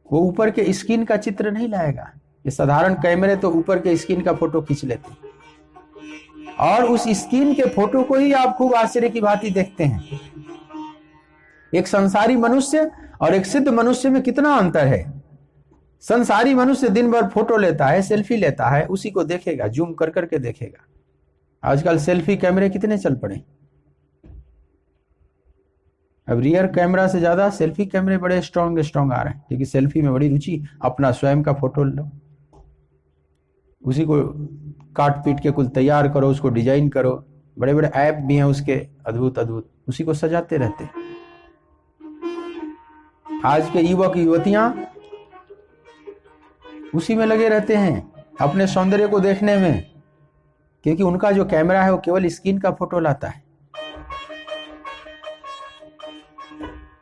वो ऊपर के स्किन का चित्र नहीं लाएगा। ये साधारण कैमरे तो ऊपर के स्किन का फोटो खींच लेते हैं, और उस स्किन के फोटो को ही आप खूब आश्चर्य की भांति देखते हैं। एक संसारी मनुष्य और एक सिद्ध मनुष्य में कितना अंतर है। संसारी मनुष्य दिन भर फोटो लेता है, सेल्फी लेता है, उसी को देखेगा, जूम कर करके देखेगा। आजकल सेल्फी कैमरे कितने चल पड़े। अब रियर कैमरा से ज्यादा सेल्फी कैमरे बड़े स्ट्रॉन्ग आ रहे हैं, क्योंकि सेल्फी में बड़ी रुचि। अपना स्वयं का फोटो लो, उसी को काट पीट के कुल तैयार करो, उसको डिजाइन करो। बड़े बड़े ऐप भी हैं उसके, अद्भुत अद्भुत, उसी को सजाते रहते। आज के युवक युवतियां उसी में लगे रहते हैं, अपने सौंदर्य को देखने में, क्योंकि उनका जो कैमरा है वो केवल स्किन का फोटो लाता है।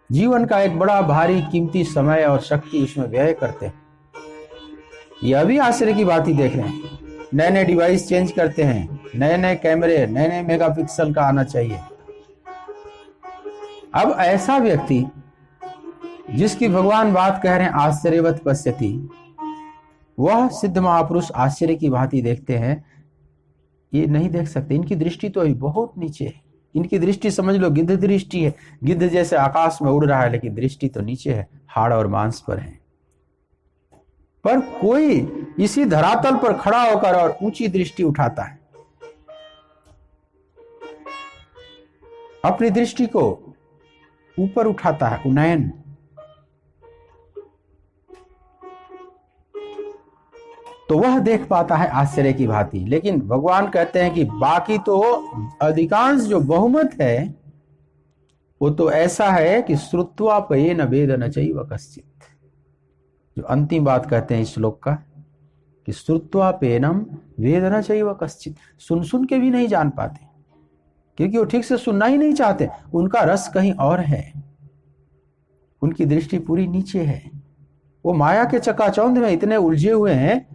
जीवन का एक बड़ा भारी कीमती समय और शक्ति उसमें व्यय करते हैं। यह भी आश्चर्य की बात ही देख रहे हैं। नए नए डिवाइस चेंज करते हैं, नए नए कैमरे, नए नए मेगापिक्सल का आना चाहिए। अब ऐसा व्यक्ति जिसकी भगवान बात कह रहे हैं आश्चर्यवत पश्यति, वह सिद्ध महापुरुष आश्चर्य की भांति देखते हैं। ये नहीं देख सकते, इनकी दृष्टि तो अभी बहुत नीचे है। इनकी दृष्टि समझ लो गिद्ध दृष्टि है। गिद्ध जैसे आकाश में उड़ रहा है, लेकिन दृष्टि तो नीचे है, हाड़ और मांस पर है। पर कोई इसी धरातल पर खड़ा होकर और ऊंची दृष्टि उठाता है, अपनी दृष्टि को ऊपर उठाता है, उन्नयन। तो वह देख पाता है आश्चर्य की भांति। लेकिन भगवान कहते हैं कि बाकी तो अधिकांश जो बहुमत है वो तो ऐसा है कि श्रुत्वा पयेन वेद न चैव कश्चित्। जो अंतिम बात कहते हैं इस श्लोक का कि श्रुत्वा पेनम वेद न चैव कश्चित्, सुन सुन के भी नहीं जान पाते, क्योंकि वो ठीक से सुनना ही नहीं चाहते। उनका रस कहीं और है, उनकी दृष्टि पूरी नीचे है। वो माया के चकाचौंध में इतने उलझे हुए हैं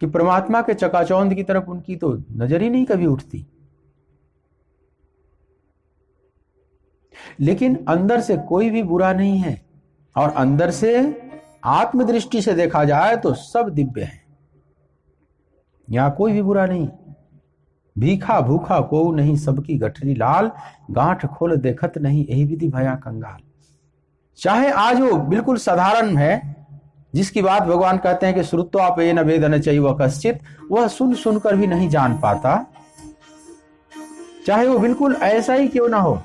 कि परमात्मा के चकाचौंध की तरफ उनकी तो नजर ही नहीं कभी उठती। लेकिन अंदर से कोई भी बुरा नहीं है, और अंदर से आत्मदृष्टि से देखा जाए तो सब दिव्य है। यहां कोई भी बुरा नहीं। भीखा भूखा को नहीं, सबकी गठरी लाल, गांठ खोल देखत नहीं, यही विधि भया कंगाल। चाहे आज वो बिल्कुल साधारण है, जिसकी बात भगवान कहते हैं कि श्रुत्वा पेन वेद न चैव कश्चित्, वह सुन सुनकर भी नहीं जान पाता चाहे वो बिल्कुल ऐसा ही क्यों ना हो।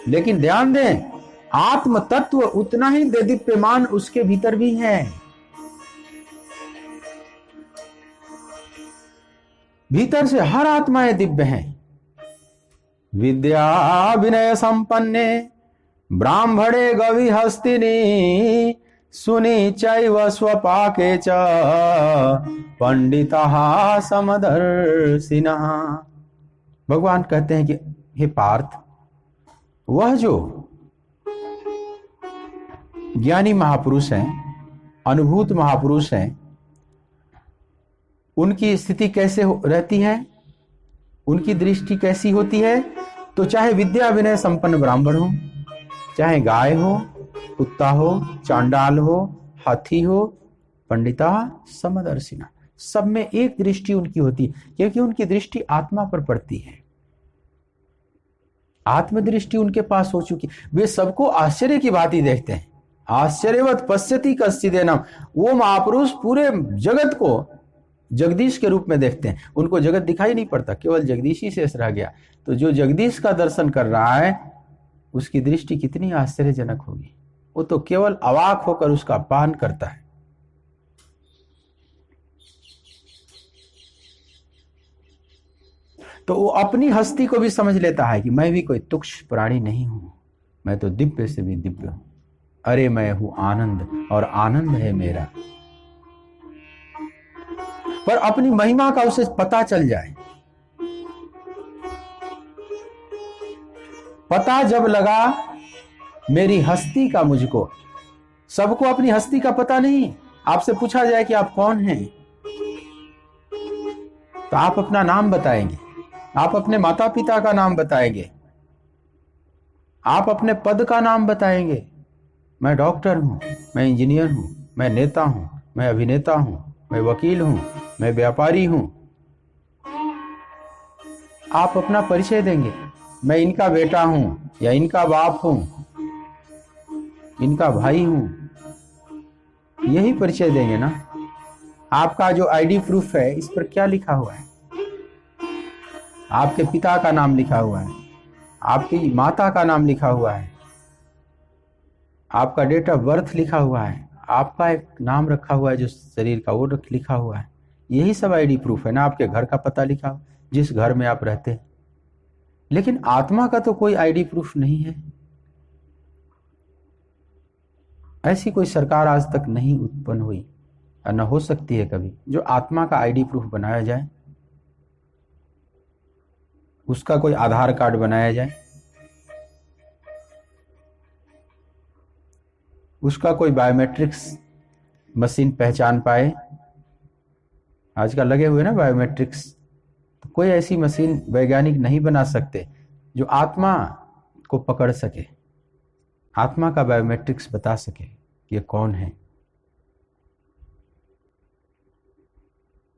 लेकिन ध्यान दें, आत्म तत्व उतना ही देदीप्यमान उसके भीतर भी है। भीतर से हर आत्माएं दिव्य हैं। विद्या विनय संपन्ने ब्राह्मणे गवि हस्तिनी सुनी चैव स्वपाके च पंडिता समदर्शिनः। भगवान कहते हैं कि हे पार्थ, वह जो ज्ञानी महापुरुष हैं, अनुभूत महापुरुष हैं, उनकी स्थिति कैसे रहती है, उनकी दृष्टि कैसी होती है? तो चाहे विद्या विनय संपन्न ब्राह्मण हो, चाहे गाय हो, कुत्ता हो, चांडाल हो, हाथी हो, पंडिता समदर्शिना, सब में एक दृष्टि उनकी होती है, क्योंकि उनकी दृष्टि आत्मा पर पड़ती है। आत्मदृष्टि उनके पास हो चुकी। वे सबको आश्चर्य की बात ही देखते हैं। आश्चर्यवत पश्यति कश्चिदेनम। वो महापुरुष पूरे जगत को जगदीश के रूप में देखते हैं। उनको जगत दिखाई नहीं पड़ता, केवल जगदीश ही शेष रह गया। तो जो जगदीश का दर्शन कर रहा है, उसकी दृष्टि कितनी आश्चर्यजनक होगी। वो तो केवल अवाक होकर उसका पान करता है। तो वो अपनी हस्ती को भी समझ लेता है कि मैं भी कोई तुच्छ प्राणी नहीं हूं, मैं तो दिव्य से भी दिव्य हूं। अरे मैं हूं आनंद और आनंद है मेरा। पर अपनी महिमा का उसे पता चल जाए। पता जब लगा मेरी हस्ती का मुझको, सबको अपनी हस्ती का पता नहीं। आपसे पूछा जाए कि आप कौन हैं, तो आप अपना नाम बताएंगे, आप अपने माता पिता का नाम बताएंगे, आप अपने पद का नाम बताएंगे। मैं डॉक्टर हूं, मैं इंजीनियर हूं, मैं नेता हूं, मैं अभिनेता हूं, मैं वकील हूं, मैं व्यापारी हूं। आप अपना परिचय देंगे, मैं इनका बेटा हूं या इनका बाप हूं, इनका भाई हूं, यही परिचय देंगे ना। आपका जो आईडी प्रूफ है, इस पर क्या लिखा हुआ है? आपके पिता का नाम लिखा हुआ है, आपकी माता का नाम लिखा हुआ है, आपका डेट ऑफ बर्थ लिखा हुआ है, आपका एक नाम रखा हुआ है जो शरीर का, वो लिखा हुआ है। यही सब आईडी प्रूफ है ना। आपके घर का पता लिखा हुआ, जिस घर में आप रहते हैं। लेकिन आत्मा का तो कोई आईडी प्रूफ नहीं है। ऐसी कोई सरकार आज तक नहीं उत्पन्न हुई और न हो सकती है कभी, जो आत्मा का आईडी प्रूफ बनाया जाए, उसका कोई आधार कार्ड बनाया जाए, उसका कोई बायोमेट्रिक्स मशीन पहचान पाए। आजकल लगे हुए ना बायोमेट्रिक्स। तो कोई ऐसी मशीन वैज्ञानिक नहीं बना सकते जो आत्मा को पकड़ सके, आत्मा का बायोमेट्रिक्स बता सके कि ये कौन है।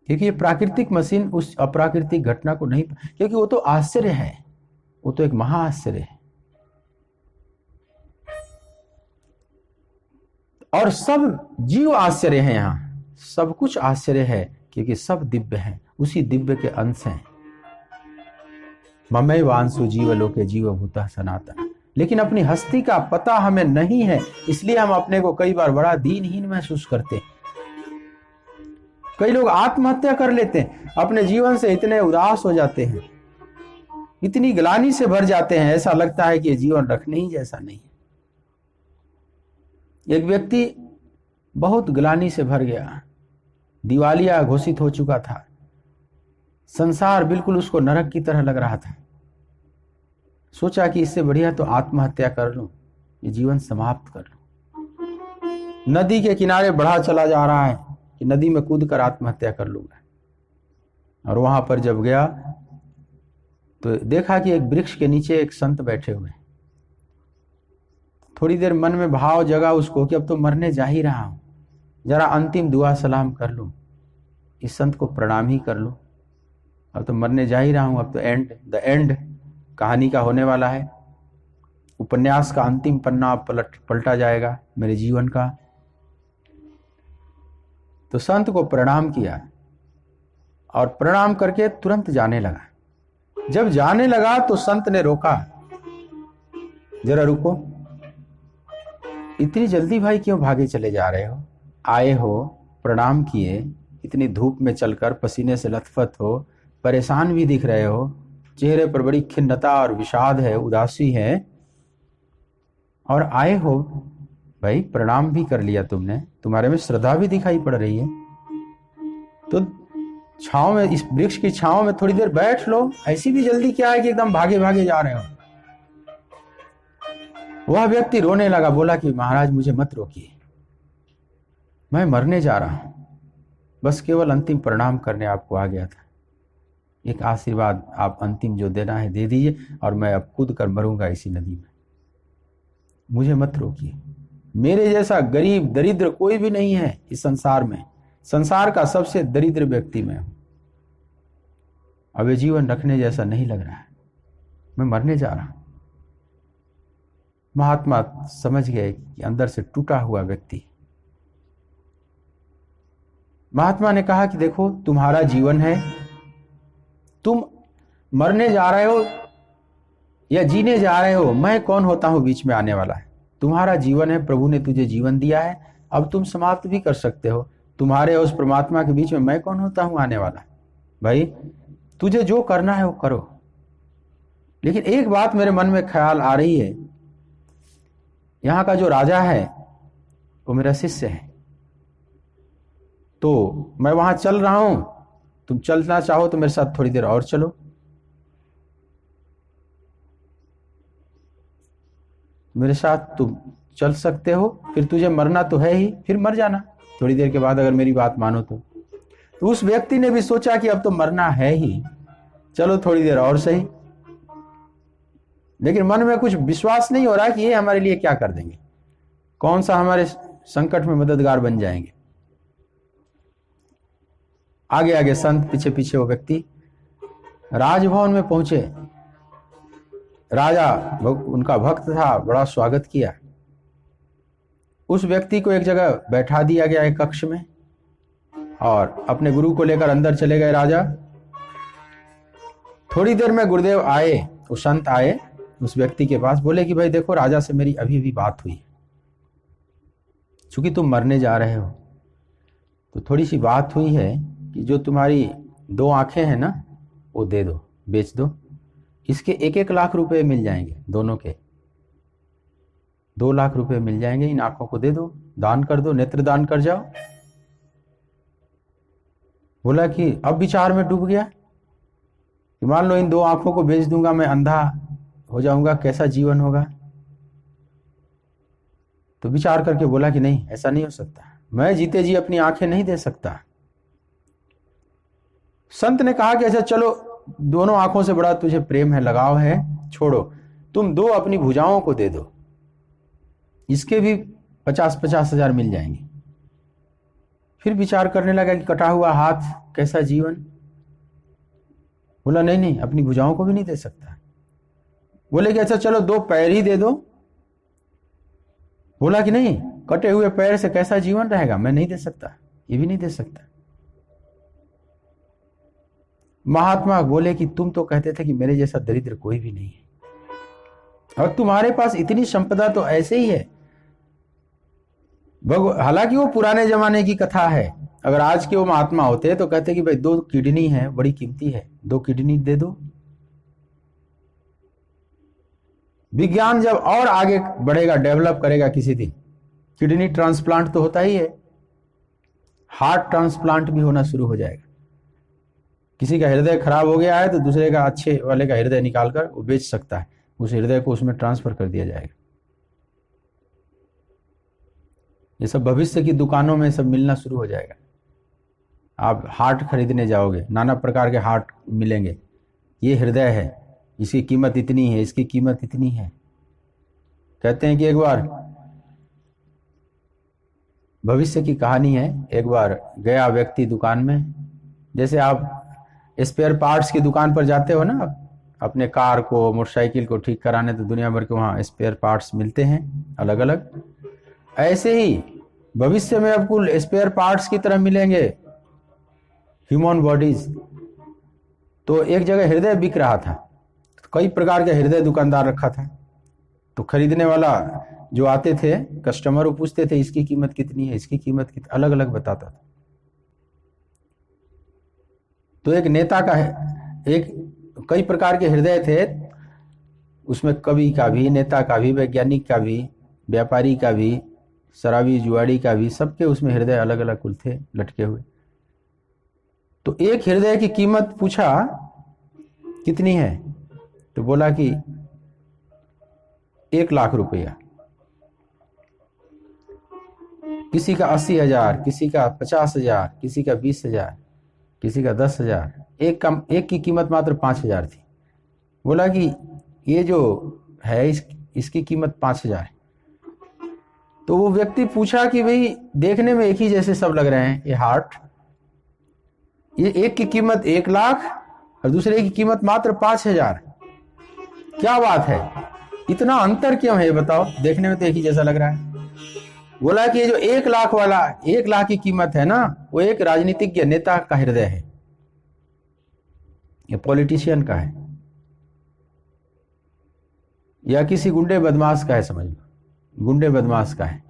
क्योंकि ये प्राकृतिक मशीन उस अप्राकृतिक घटना को नहीं, क्योंकि वो तो आश्चर्य है, वो तो एक महाआश्चर्य है। और सब जीव आश्चर्य है, यहां सब कुछ आश्चर्य है, क्योंकि सब दिव्य हैं, उसी दिव्य के अंश हैं। ममैव वांसु जीवलोके जीवभूतः सनातन। लेकिन अपनी हस्ती का पता हमें नहीं है, इसलिए हम अपने को कई बार बड़ा दीनहीन महसूस करते हैं। कई लोग आत्महत्या कर लेते हैं, अपने जीवन से इतने उदास हो जाते हैं, इतनी ग्लानि से भर जाते हैं, ऐसा लगता है कि ये जीवन रखने ही जैसा नहीं है। एक व्यक्ति बहुत ग्लानि से भर गया, दिवालिया घोषित हो चुका था, संसार बिल्कुल उसको नरक की तरह लग रहा था। सोचा कि इससे बढ़िया तो आत्महत्या कर लूं, ये जीवन समाप्त कर लूं। नदी के किनारे बढ़ा चला जा रहा है कि नदी में कूदकर आत्महत्या कर लूंगा। और वहां पर जब गया तो देखा कि एक वृक्ष के नीचे एक संत बैठे हुए। थोड़ी देर मन में भाव जगा उसको कि अब तो मरने जा ही रहा हूं, जरा अंतिम दुआ सलाम कर लूं, इस संत को प्रणाम ही कर लूं। अब तो मरने जा ही रहा हूं, अब तो द एंड कहानी का होने वाला है। उपन्यास का अंतिम पन्ना पलटा जाएगा मेरे जीवन का। तो संत को प्रणाम किया और प्रणाम करके तुरंत जाने लगा। जब जाने लगा तो संत ने रोका, जरा रुको, इतनी जल्दी भाई क्यों भागे चले जा रहे हो? आए हो, प्रणाम किए, इतनी धूप में चलकर पसीने से लथपथ हो, परेशान भी दिख रहे हो, चेहरे पर बड़ी खिन्नता और विषाद है, उदासी है, और आए हो भाई, प्रणाम भी कर लिया तुमने, तुम्हारे में श्रद्धा भी दिखाई पड़ रही है, तो छांव में, इस वृक्ष की छांव में थोड़ी देर बैठ लो, ऐसी भी जल्दी क्या है कि एकदम भागे भागे जा रहे हो? वह व्यक्ति रोने लगा, बोला कि महाराज मुझे मत रोकिए, मैं मरने जा रहा हूं, बस केवल अंतिम प्रणाम करने आपको आ गया था, एक आशीर्वाद आप अंतिम जो देना है दे दीजिए, और मैं अब कूद कर मरूंगा इसी नदी में, मुझे मत रोकिए। मेरे जैसा गरीब दरिद्र कोई भी नहीं है इस संसार में, संसार का सबसे दरिद्र व्यक्ति मैं हूं, अब ये जीवन रखने जैसा नहीं लग रहा है, मैं मरने जा रहा हूं। महात्मा समझ गए कि अंदर से टूटा हुआ व्यक्ति। महात्मा ने कहा कि देखो, तुम्हारा जीवन है, तुम मरने जा रहे हो या जीने जा रहे हो, मैं कौन होता हूं बीच में आने वाला है? तुम्हारा जीवन है, प्रभु ने तुझे जीवन दिया है, अब तुम समाप्त भी कर सकते हो, तुम्हारे और उस परमात्मा के बीच में मैं कौन होता हूं आने वाला? भाई तुझे जो करना है वो करो। लेकिन एक बात मेरे मन में ख्याल आ रही है, यहां का जो राजा है वो मेरा शिष्य है, तो मैं वहां चल रहा हूं, तुम चलना चाहो तो मेरे साथ थोड़ी देर और चलो। मेरे साथ तुम चल सकते हो, फिर तुझे मरना तो है ही, फिर मर जाना थोड़ी देर के बाद अगर मेरी बात मानो तो। उस व्यक्ति ने भी सोचा कि अब तो मरना है ही, चलो थोड़ी देर और सही, लेकिन मन में कुछ विश्वास नहीं हो रहा कि ये हमारे लिए क्या कर देंगे, कौन सा हमारे संकट में मददगार बन जाएंगे। आगे आगे संत, पीछे पीछे वो व्यक्ति राजभवन में पहुंचे। राजा उनका भक्त था, बड़ा स्वागत किया। उस व्यक्ति को एक जगह बैठा दिया गया एक कक्ष में, और अपने गुरु को लेकर अंदर चले गए राजा। थोड़ी देर में गुरुदेव आए, वो संत आए उस व्यक्ति के पास, बोले कि भाई देखो, राजा से मेरी अभी अभी बात हुई, चूंकि तुम मरने जा रहे हो तो थोड़ी सी बात हुई है कि जो तुम्हारी 2 आंखें हैं ना, वो दे दो, बेच दो, इसके 1-1 लाख रुपए मिल जाएंगे, दोनों के 2 लाख रुपए मिल जाएंगे, इन आंखों को दे दो, दान कर दो, नेत्र दान कर जाओ। बोला कि अब विचार में डूब गया कि मान लो इन 2 आंखों को बेच दूंगा, मैं अंधा हो जाऊंगा, कैसा जीवन होगा। तो विचार करके बोला कि नहीं, ऐसा नहीं हो सकता, मैं जीते जी अपनी आंखें नहीं दे सकता। संत ने कहा कि अच्छा चलो, दोनों आंखों से बड़ा तुझे प्रेम है, लगाव है, छोड़ो, तुम 2 अपनी भुजाओं को दे दो, इसके भी 50-50 हजार मिल जाएंगे। फिर विचार करने लगा कि कटा हुआ हाथ, कैसा जीवन। बोला नहीं नहीं, अपनी भुजाओं को भी नहीं दे सकता। बोले कि अच्छा चलो 2 पैर ही दे दो। बोला कि नहीं, कटे हुए पैर से कैसा जीवन रहेगा, मैं नहीं दे सकता, ये भी नहीं दे सकता। महात्मा बोले कि तुम तो कहते थे कि मेरे जैसा दरिद्र कोई भी नहीं है, और तुम्हारे पास इतनी संपदा तो ऐसे ही है। हालांकि वो पुराने जमाने की कथा है, अगर आज के वो महात्मा होते तो कहते कि भाई 2 किडनी है, बड़ी कीमती है, 2 किडनी दे दो। विज्ञान जब और आगे बढ़ेगा, डेवलप करेगा, किसी दिन किडनी ट्रांसप्लांट तो होता ही है, हार्ट ट्रांसप्लांट भी होना शुरू हो जाएगा। किसी का हृदय खराब हो गया है तो दूसरे का, अच्छे वाले का हृदय निकालकर वो बेच सकता है, उस हृदय को उसमें ट्रांसफर कर दिया जाएगा। ये सब भविष्य की दुकानों में सब मिलना शुरू हो जाएगा। आप हार्ट खरीदने जाओगे, नाना प्रकार के हार्ट मिलेंगे, ये हृदय है, इसकी कीमत इतनी है, इसकी कीमत इतनी है। कहते हैं कि एक बार, भविष्य की कहानी है, एक बार गया व्यक्ति दुकान में, जैसे आप स्पेयर पार्ट्स की दुकान पर जाते हो ना, अपने कार को, मोटरसाइकिल को ठीक कराने, तो दुनिया भर के वहाँ स्पेयर पार्ट्स मिलते हैं अलग अलग। ऐसे ही भविष्य में अब कुल स्पेयर पार्ट्स की तरह मिलेंगे ह्यूमन बॉडीज। तो एक जगह हृदय बिक रहा था, तो कई प्रकार के हृदय दुकानदार रखा था। तो खरीदने वाला जो आते थे कस्टमर, वो पूछते थे इसकी कीमत कितनी है, इसकी कीमत कितनी, अलग अलग बताता था। तो एक नेता का है, एक कई प्रकार के हृदय थे उसमें, कवि का भी, नेता का भी, वैज्ञानिक का भी, व्यापारी का भी, शराबी जुआड़ी का भी, सबके उसमें हृदय अलग अलग कुल थे लटके हुए। तो एक हृदय की कीमत पूछा कितनी है, तो बोला कि 1,00,000 रुपया। किसी का 80,000, किसी का 50,000, किसी का 20,000, किसी का 10,000, एक की कीमत मात्र 5,000 थी। बोला कि ये जो है इसकी कीमत 5,000 है। तो वो व्यक्ति पूछा कि भाई देखने में एक ही जैसे सब लग रहे हैं ये हार्ट, ये एक की कीमत 1,00,000 और दूसरे की कीमत मात्र 5,000, क्या बात है, इतना अंतर क्यों है ये बताओ, देखने में तो एक ही जैसा लग रहा है। बोला कि ये जो 1,00,000 वाला, 1,00,000 की कीमत है ना, वो एक राजनीतिज्ञ नेता का हृदय है, ये पॉलिटिशियन का है, या किसी गुंडे बदमाश का है, समझ लो गुंडे बदमाश का है,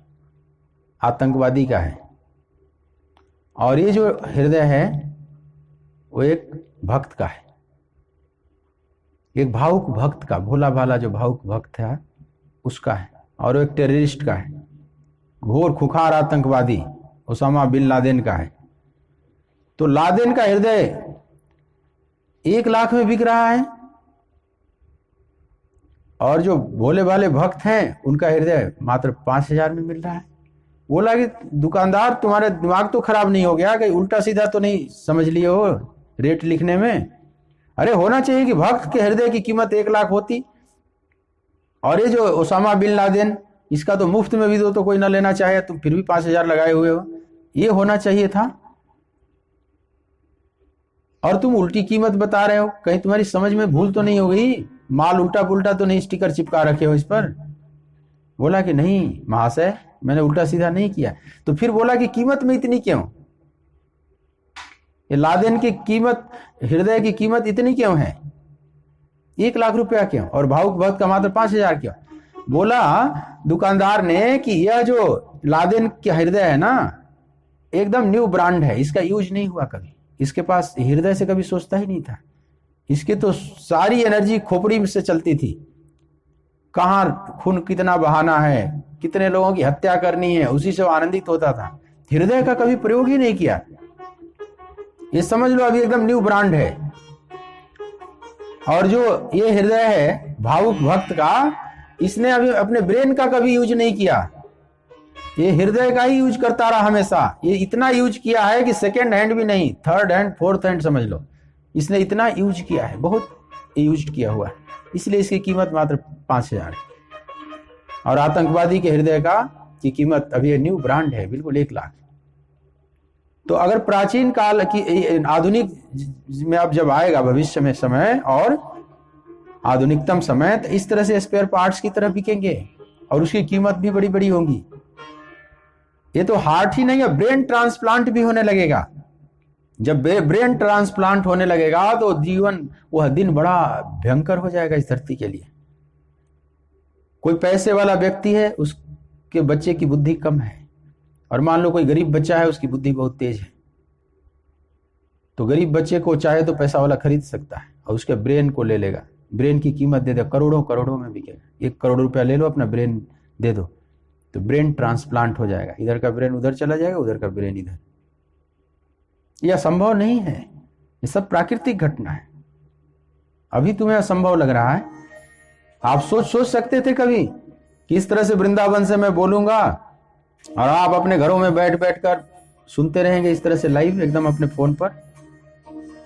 आतंकवादी का है। और ये जो हृदय है वो एक भक्त का है, एक भावुक भक्त का, भोला भाला जो भावुक भक्त है उसका है। और वो एक टेररिस्ट का है, घोर खुखार आतंकवादी ओसामा बिन लादेन का है। तो लादेन का हृदय 1,00,000 में बिक रहा है, और जो भोले भाले भक्त हैं उनका हृदय मात्र 5,000 में मिल रहा है। बोला कि दुकानदार तुम्हारे दिमाग तो खराब नहीं हो गया, कहीं उल्टा सीधा तो नहीं समझ लिए हो रेट लिखने में? अरे होना चाहिए कि भक्त के हृदय की कीमत 1,00,000 होती, और ये जो ओसामा बिन लादेन, इसका तो मुफ्त में भी दो तो कोई ना लेना चाहे, तुम फिर भी 5,000 लगाए हुए हो, ये होना चाहिए था। और तुम उल्टी कीमत बता रहे हो, कहीं तुम्हारी समझ में भूल तो नहीं हो गई, माल उल्टा पुल्टा तो नहीं स्टिकर चिपका रखे हो इस पर? बोला कि नहीं महाशय, मैंने उल्टा सीधा नहीं किया। तो फिर बोला कि कीमत में इतनी क्यों, ये लादेन की कीमत, हृदय की कीमत इतनी क्यों है, 1,00,000 रुपया क्यों, और भावुक भक्त का मात्र 5,000 क्यों? बोला दुकानदार ने कि यह जो लादेन का हृदय है ना, एकदम न्यू ब्रांड है, इसका यूज नहीं हुआ कभी, इसके पास हृदय से कभी सोचता ही नहीं था, इसकी तो सारी एनर्जी खोपड़ी से चलती थी, कहां खून कितना बहाना है, कितने लोगों की हत्या करनी है, उसी से आनंदित होता था, हृदय का कभी प्रयोग ही नहीं किया। ये समझ लो अभी एकदम न्यू ब्रांड है। और जो ये हृदय है भावुक भक्त का, इसने अभी अपने ब्रेन का कभी यूज नहीं किया, ये हृदय का ही यूज करता रहा हमेशा। ये इतना यूज किया है कि सेकेंड हैंड भी नहीं, थर्ड हैंड फोर्थ हैंड समझ लो, इसने इतना यूज किया है, बहुत यूज किया हुआ है, इसलिए इसकी कीमत मात्र 5,000 है। और आतंकवादी के हृदय की कीमत अभी न्यू ब्रांड है, बिल्कुल 1,00,000। तो अगर प्राचीन काल की, आधुनिक में अब जब आएगा भविष्य में समय और आधुनिकतम समय, तो इस तरह से स्पेयर पार्ट्स की तरह बिकेंगे और उसकी कीमत भी बड़ी बड़ी होंगी। ये तो हार्ट ही नहीं है, ब्रेन ट्रांसप्लांट भी होने लगेगा। जब ब्रेन ट्रांसप्लांट होने लगेगा तो जीवन, वह दिन बड़ा भयंकर हो जाएगा इस धरती के लिए। कोई पैसे वाला व्यक्ति है, उसके बच्चे की बुद्धि कम है, और मान लो कोई गरीब बच्चा है, उसकी बुद्धि बहुत तेज है, तो गरीब बच्चे को चाहे तो पैसा वाला खरीद सकता है और उसके ब्रेन को ले लेगा, ब्रेन की कीमत दे दे, करोड़ों करोड़ों में बिकेगा। 1 करोड़ रुपया ले लो, अपना ब्रेन दे दो, तो ब्रेन ट्रांसप्लांट हो जाएगा, इधर का ब्रेन उधर चला जाएगा, उधर का ब्रेन इधर। यह संभव नहीं है, ये सब प्राकृतिक घटना है। अभी तुम्हें असंभव लग रहा है। आप सोच सकते थे कभी कि इस तरह से वृंदावन से मैं बोलूंगा और आप अपने घरों में बैठ कर सुनते रहेंगे इस तरह से लाइव एकदम अपने फोन पर?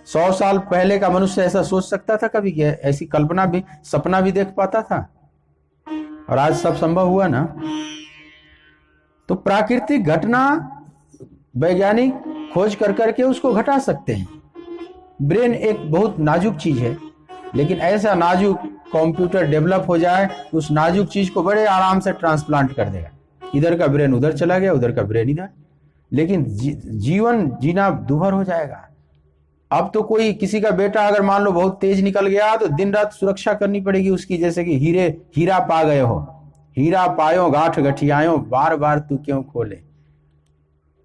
100 साल पहले का मनुष्य ऐसा सोच सकता था कभी? ऐसी कल्पना भी, सपना भी देख पाता था? और आज सब संभव हुआ ना। तो प्राकृतिक घटना वैज्ञानिक खोज कर करके उसको घटा सकते हैं। ब्रेन एक बहुत नाजुक चीज है, लेकिन ऐसा नाजुक कंप्यूटर डेवलप हो जाए कि उस नाजुक चीज को बड़े आराम से ट्रांसप्लांट कर देगा, इधर का ब्रेन उधर चला गया, उधर का ब्रेन इधर, लेकिन जीवन जीना दूभर हो जाएगा। अब तो कोई किसी का बेटा अगर मान लो बहुत तेज निकल गया तो दिन रात सुरक्षा करनी पड़ेगी उसकी, जैसे कि हीरा पा गए हो, हीरा पायो गांठ गठियायो, बार बार तू क्यों खोले।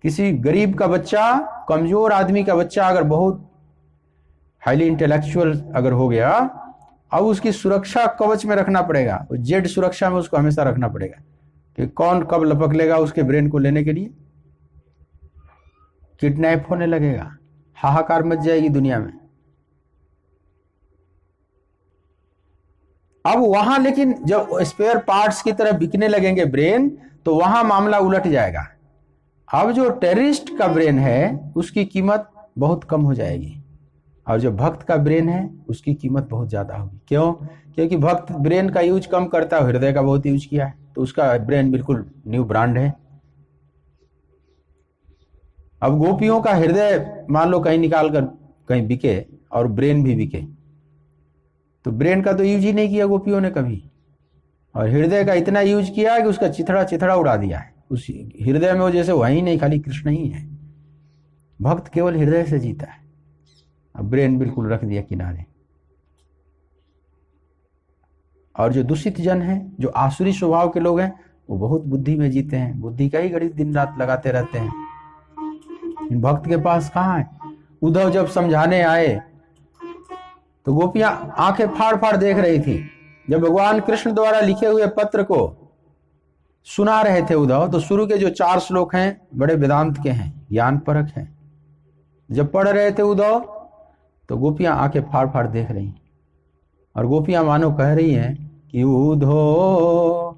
किसी गरीब का बच्चा, कमजोर आदमी का बच्चा अगर बहुत हाईली इंटेलेक्चुअल अगर हो गया, अब उसकी सुरक्षा कवच में रखना पड़ेगा, जेड सुरक्षा में उसको हमेशा रखना पड़ेगा कि कौन कब लपक लेगा उसके ब्रेन को लेने के लिए, किडनैप होने लगेगा, हाहाकार मच जाएगी दुनिया में। अब वहां लेकिन जब स्पेयर पार्ट्स की तरह बिकने लगेंगे ब्रेन, तो वहां मामला उलट जाएगा। अब जो टेररिस्ट का ब्रेन है उसकी कीमत बहुत कम हो जाएगी, और जो भक्त का ब्रेन है उसकी कीमत बहुत ज्यादा होगी। क्यों? क्योंकि भक्त ब्रेन का यूज कम करता है, हृदय का बहुत यूज किया है, तो उसका ब्रेन बिल्कुल न्यू ब्रांड है। अब गोपियों का हृदय मान लो कहीं निकाल कर कहीं बिके और ब्रेन भी बिके, तो ब्रेन का तो यूज ही नहीं किया गोपियों ने कभी, और हृदय का इतना यूज किया कि उसका चिथड़ा चिथड़ा उड़ा दिया है। उस हृदय में वो जैसे वही नहीं, खाली कृष्ण ही है। भक्त केवल हृदय से जीता है, अब ब्रेन बिल्कुल रख दिया किनारे। और जो दूषित जन है, जो आसुरी स्वभाव के लोग हैं, वो बहुत बुद्धि में जीते हैं, बुद्धि का ही गणित दिन रात लगाते रहते हैं। भक्त के पास कहाँ है? उद्धव जब समझाने आए तो गोपियां आंखें फाड़ फाड़ देख रही थी। जब भगवान कृष्ण द्वारा लिखे हुए पत्र को सुना रहे थे उद्धव, तो शुरू के जो 4 श्लोक हैं बड़े वेदांत के हैं, ज्ञान परक हैं। जब पढ़ रहे थे उद्धव तो गोपियां आंखें फाड़ फाड़ देख रही, और गोपियां मानो कह रही हैं कि उद्धव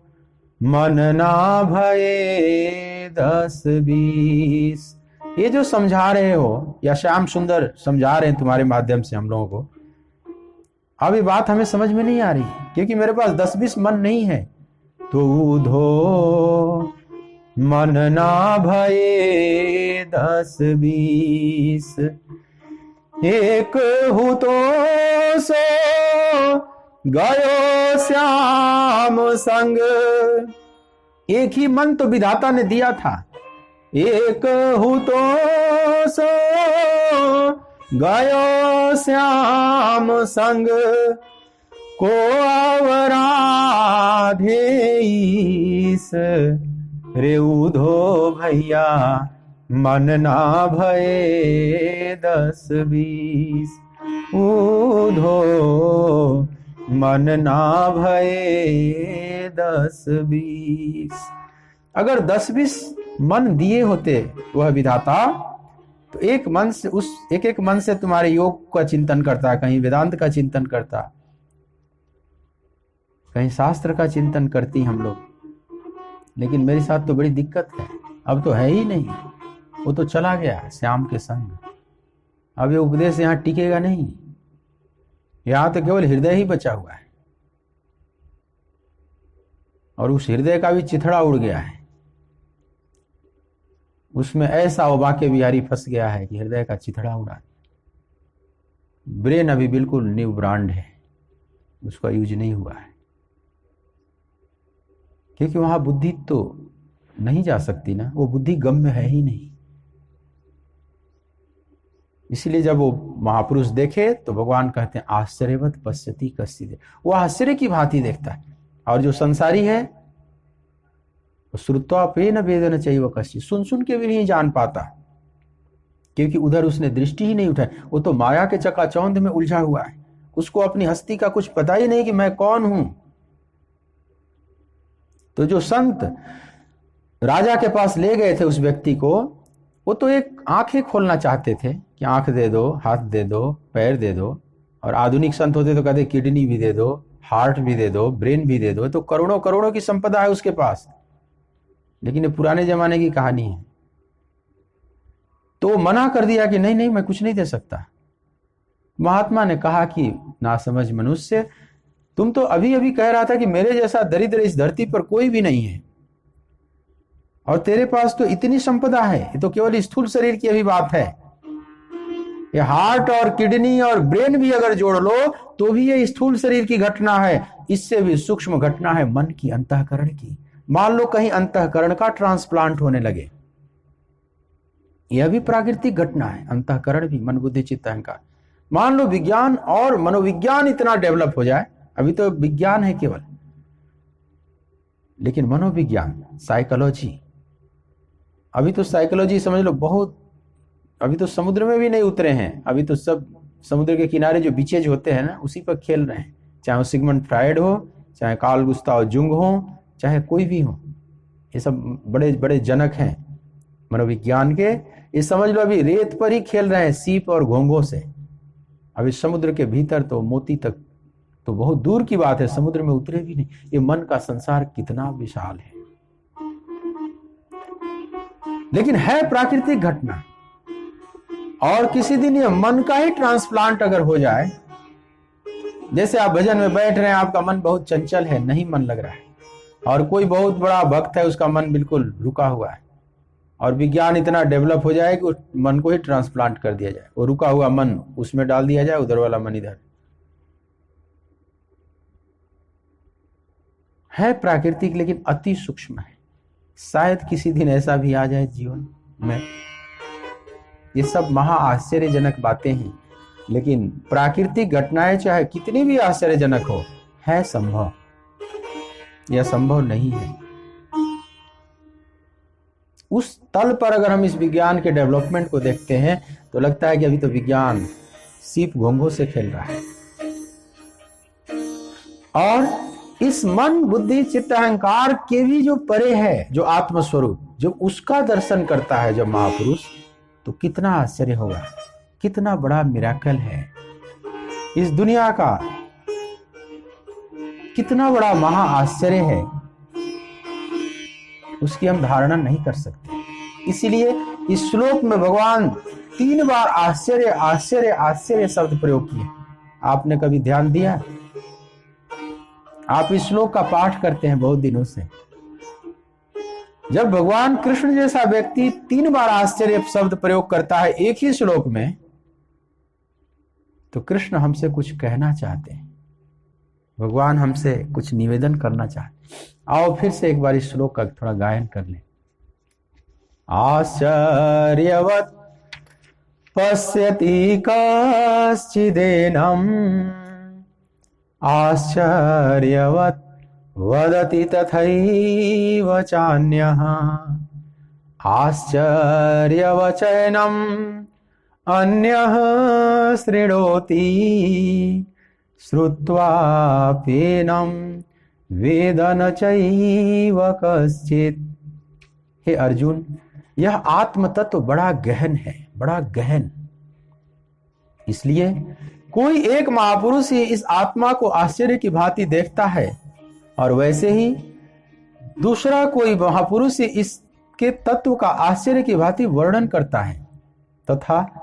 मन ना भये 10-20। ये जो समझा रहे हो, या श्याम सुंदर समझा रहे हैं तुम्हारे माध्यम से हम लोगों को, अब ये बात हमें समझ में नहीं आ रही, क्योंकि मेरे पास 10-20 मन नहीं है। तो उधो मन ना भये 10-20, एक हूँ तो सो गयो श्याम संग। एक ही मन तो विधाता ने दिया था, एक हूँ तो सो गयो श्याम संग, को अवराधेईस। रे उधो भैया मन ना भये 10-20, उधो मन ना भये 10-20। अगर 10-20 मन दिए होते वह विधाता, तो एक मन से, उस एक मन से तुम्हारे योग का चिंतन करता, कहीं वेदांत का चिंतन करता, कहीं शास्त्र का चिंतन करती हम लोग। लेकिन मेरे साथ तो बड़ी दिक्कत है, अब तो है ही नहीं, वो तो चला गया श्याम के संग। अब ये उपदेश यहाँ टिकेगा नहीं, यहाँ तो केवल हृदय ही बचा हुआ है, और उस हृदय का भी चिथड़ा उड़ गया है। उसमें ऐसा वो बाके बिहारी फंस गया है कि हृदय का चिथड़ा उड़ा। ब्रेन अभी बिल्कुल न्यू ब्रांड है, उसका यूज नहीं हुआ है, क्योंकि वहां बुद्धि तो नहीं जा सकती ना, वो बुद्धि गम्य है ही नहीं। इसलिए जब वो महापुरुष देखे तो भगवान कहते हैं आश्चर्यवत पश्यति कश्चित्, वो आश्चर्य की भांति देखता है। और जो संसारी है श्रुत्वापेन वेदन चैव कश्चित्, सुन सुन के भी नहीं जान पाता, क्योंकि उधर उसने दृष्टि ही नहीं उठाई। वो तो माया के चकाचौंध में उलझा हुआ है, उसको अपनी हस्ती का कुछ पता ही नहीं कि मैं कौन हूं। तो जो संत राजा के पास ले गए थे उस व्यक्ति को, वो तो एक आंखें खोलना चाहते थे कि आंख दे दो, हाथ दे दो, पैर दे दो, और आधुनिक संत होते तो कहते किडनी भी दे दो, हार्ट भी दे दो, ब्रेन भी दे दो। तो करोड़ों करोड़ों की संपदा है उसके पास, लेकिन ये पुराने जमाने की कहानी है। तो मना कर दिया कि नहीं नहीं, मैं कुछ नहीं दे सकता। महात्मा ने कहा कि नासमझ मनुष्य, तुम तो अभी अभी कह रहा था कि मेरे जैसा दरिद्र इस धरती पर कोई भी नहीं है, और तेरे पास तो इतनी संपदा है। ये तो केवल स्थूल शरीर की अभी बात है, ये हार्ट और किडनी और ब्रेन भी अगर जोड़ लो तो भी ये स्थूल शरीर की घटना है। इससे भी सूक्ष्म घटना है मन की, अंतःकरण की। मान लो कहीं अंतःकरण का ट्रांसप्लांट होने लगे, यह भी प्राकृतिक घटना है। अंतःकरण भी, मन बुद्धि चित्त अहंकार। मान लो विज्ञान और मनोविज्ञान इतना डेवलप हो जाए, अभी तो विज्ञान है केवल, लेकिन मनोविज्ञान, साइकोलॉजी, अभी तो साइकोलॉजी समझ लो बहुत, अभी तो समुद्र में भी नहीं उतरे हैं, अभी तो सब समुद्र के किनारे जो बीचेज होते हैं ना, उसी पर खेल रहे हैं। चाहे वो सिगमंड फ्रायड हो, चाहे कार्ल गुस्ताव जुंग हो, चाहे कोई भी हो, ये सब बड़े बड़े जनक हैं मनोविज्ञान के। ये समझ लो अभी रेत पर ही खेल रहे हैं, सीप और घोंघों से। अभी समुद्र के भीतर तो मोती तक तो बहुत दूर की बात है, समुद्र में उतरे भी नहीं। ये मन का संसार कितना विशाल है, लेकिन है प्राकृतिक घटना। और किसी दिन ये मन का ही ट्रांसप्लांट अगर हो जाए, जैसे आप भजन में बैठ रहे हैं, आपका मन बहुत चंचल है, नहीं मन लग रहा है, और कोई बहुत बड़ा भक्त है, उसका मन बिल्कुल रुका हुआ है, और विज्ञान इतना डेवलप हो जाए कि उस मन को ही ट्रांसप्लांट कर दिया जाए, वो रुका हुआ मन उसमें डाल दिया जाए, उधर वाला मन इधर। है प्राकृतिक, लेकिन अति सूक्ष्म है। शायद किसी दिन ऐसा भी आ जाए जीवन में। ये सब महा आश्चर्यजनक बातें हैं, लेकिन प्राकृतिक घटनाएं चाहे कितनी भी आश्चर्यजनक हो, है संभव, यह संभव नहीं है। उस तल पर अगर हम इस विज्ञान के डेवलपमेंट को देखते हैं तो लगता है कि अभी तो विज्ञान सीप घोंघों से खेल रहा है। और इस मन बुद्धि चित्त अहंकार के भी जो परे है, जो आत्मस्वरूप, जो उसका दर्शन करता है जब महापुरुष, तो कितना आश्चर्य होगा, कितना बड़ा मिराकल है इस दुनिया का, कितना बड़ा महा आश्चर्य है, उसकी हम धारणा नहीं कर सकते। इसीलिए इस श्लोक में भगवान 3 बार आश्चर्य आश्चर्य आश्चर्य शब्द प्रयोग किए। आपने कभी ध्यान दिया? आप इस श्लोक का पाठ करते हैं बहुत दिनों से। जब भगवान कृष्ण जैसा व्यक्ति 3 बार आश्चर्य शब्द प्रयोग करता है एक ही श्लोक में, तो कृष्ण हमसे कुछ कहना चाहते हैं, भगवान हमसे कुछ निवेदन करना चाहते। आओ फिर से एक बार इस श्लोक का थोड़ा गायन कर लें। आश्चर्यवत् पश्यति कश्चिदेनम्, आश्चर्यवत् वदति तथैव चान्यः, आश्चर्यवचनम् अन्यः शृणोति, श्रुत्वाप्येनं वेद न चैव कश्चित्। हे अर्जुन, यह आत्म तत्व बड़ा गहन है, बड़ा गहन। इसलिए कोई एक महापुरुष ही इस आत्मा को आश्चर्य की भांति देखता है, और वैसे ही दूसरा कोई महापुरुष ही इसके तत्व का आश्चर्य की भांति वर्णन करता है, तथा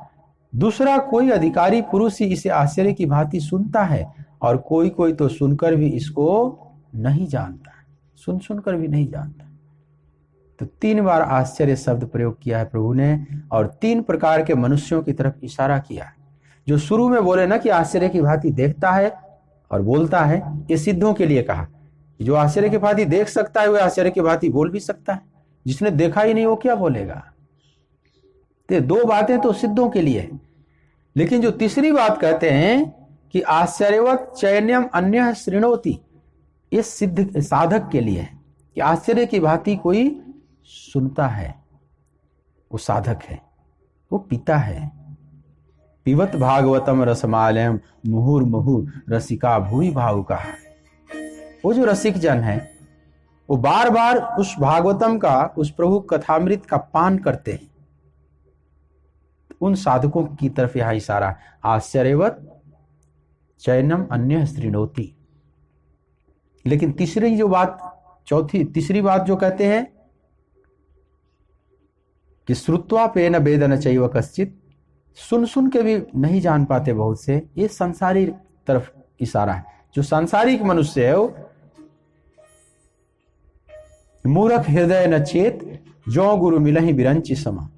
दूसरा कोई अधिकारी पुरुष ही इसे आश्चर्य की भांति सुनता है, और कोई कोई तो सुनकर भी इसको नहीं जानता, सुनकर भी नहीं जानता। तो 3 बार आश्चर्य शब्द प्रयोग किया है प्रभु ने, और 3 प्रकार के मनुष्यों की तरफ इशारा किया है। जो शुरू में बोले ना कि आश्चर्य की भांति देखता है और बोलता है, ये सिद्धों के लिए कहा। जो आश्चर्य की भांति देख सकता है वह आश्चर्य की भांति बोल भी सकता है, जिसने देखा ही नहीं वो क्या बोलेगा। तो 2 बातें तो सिद्धों के लिए है, लेकिन जो तीसरी बात कहते हैं कि आश्चर्यवत् चैन्यम अन्यः शृणोति, ये सिद्ध साधक के लिए है कि आश्चर्य की भांति कोई सुनता है, वो साधक है, वो पीता है। पिबत भागवतम रसमालयम मुहुर्मुहु रसिका भूमि भावुका। वो जो रसिक जन है वो बार बार उस भागवतम का, उस प्रभु कथामृत का पान करते हैं। उन साधकों की तरफ यह इशारा, आश्चर्यवत् चैनम अन्य शृणोति। लेकिन तीसरी बात जो कहते हैं कि श्रुत्वा पेन वेद न चैव कश्चित्, सुन के भी नहीं जान पाते बहुत से, ये संसारी तरफ इशारा है। जो सांसारिक मनुष्य है वो मूर्ख हृदय न चेत, जो गुरु मिलहि बिरंची समा।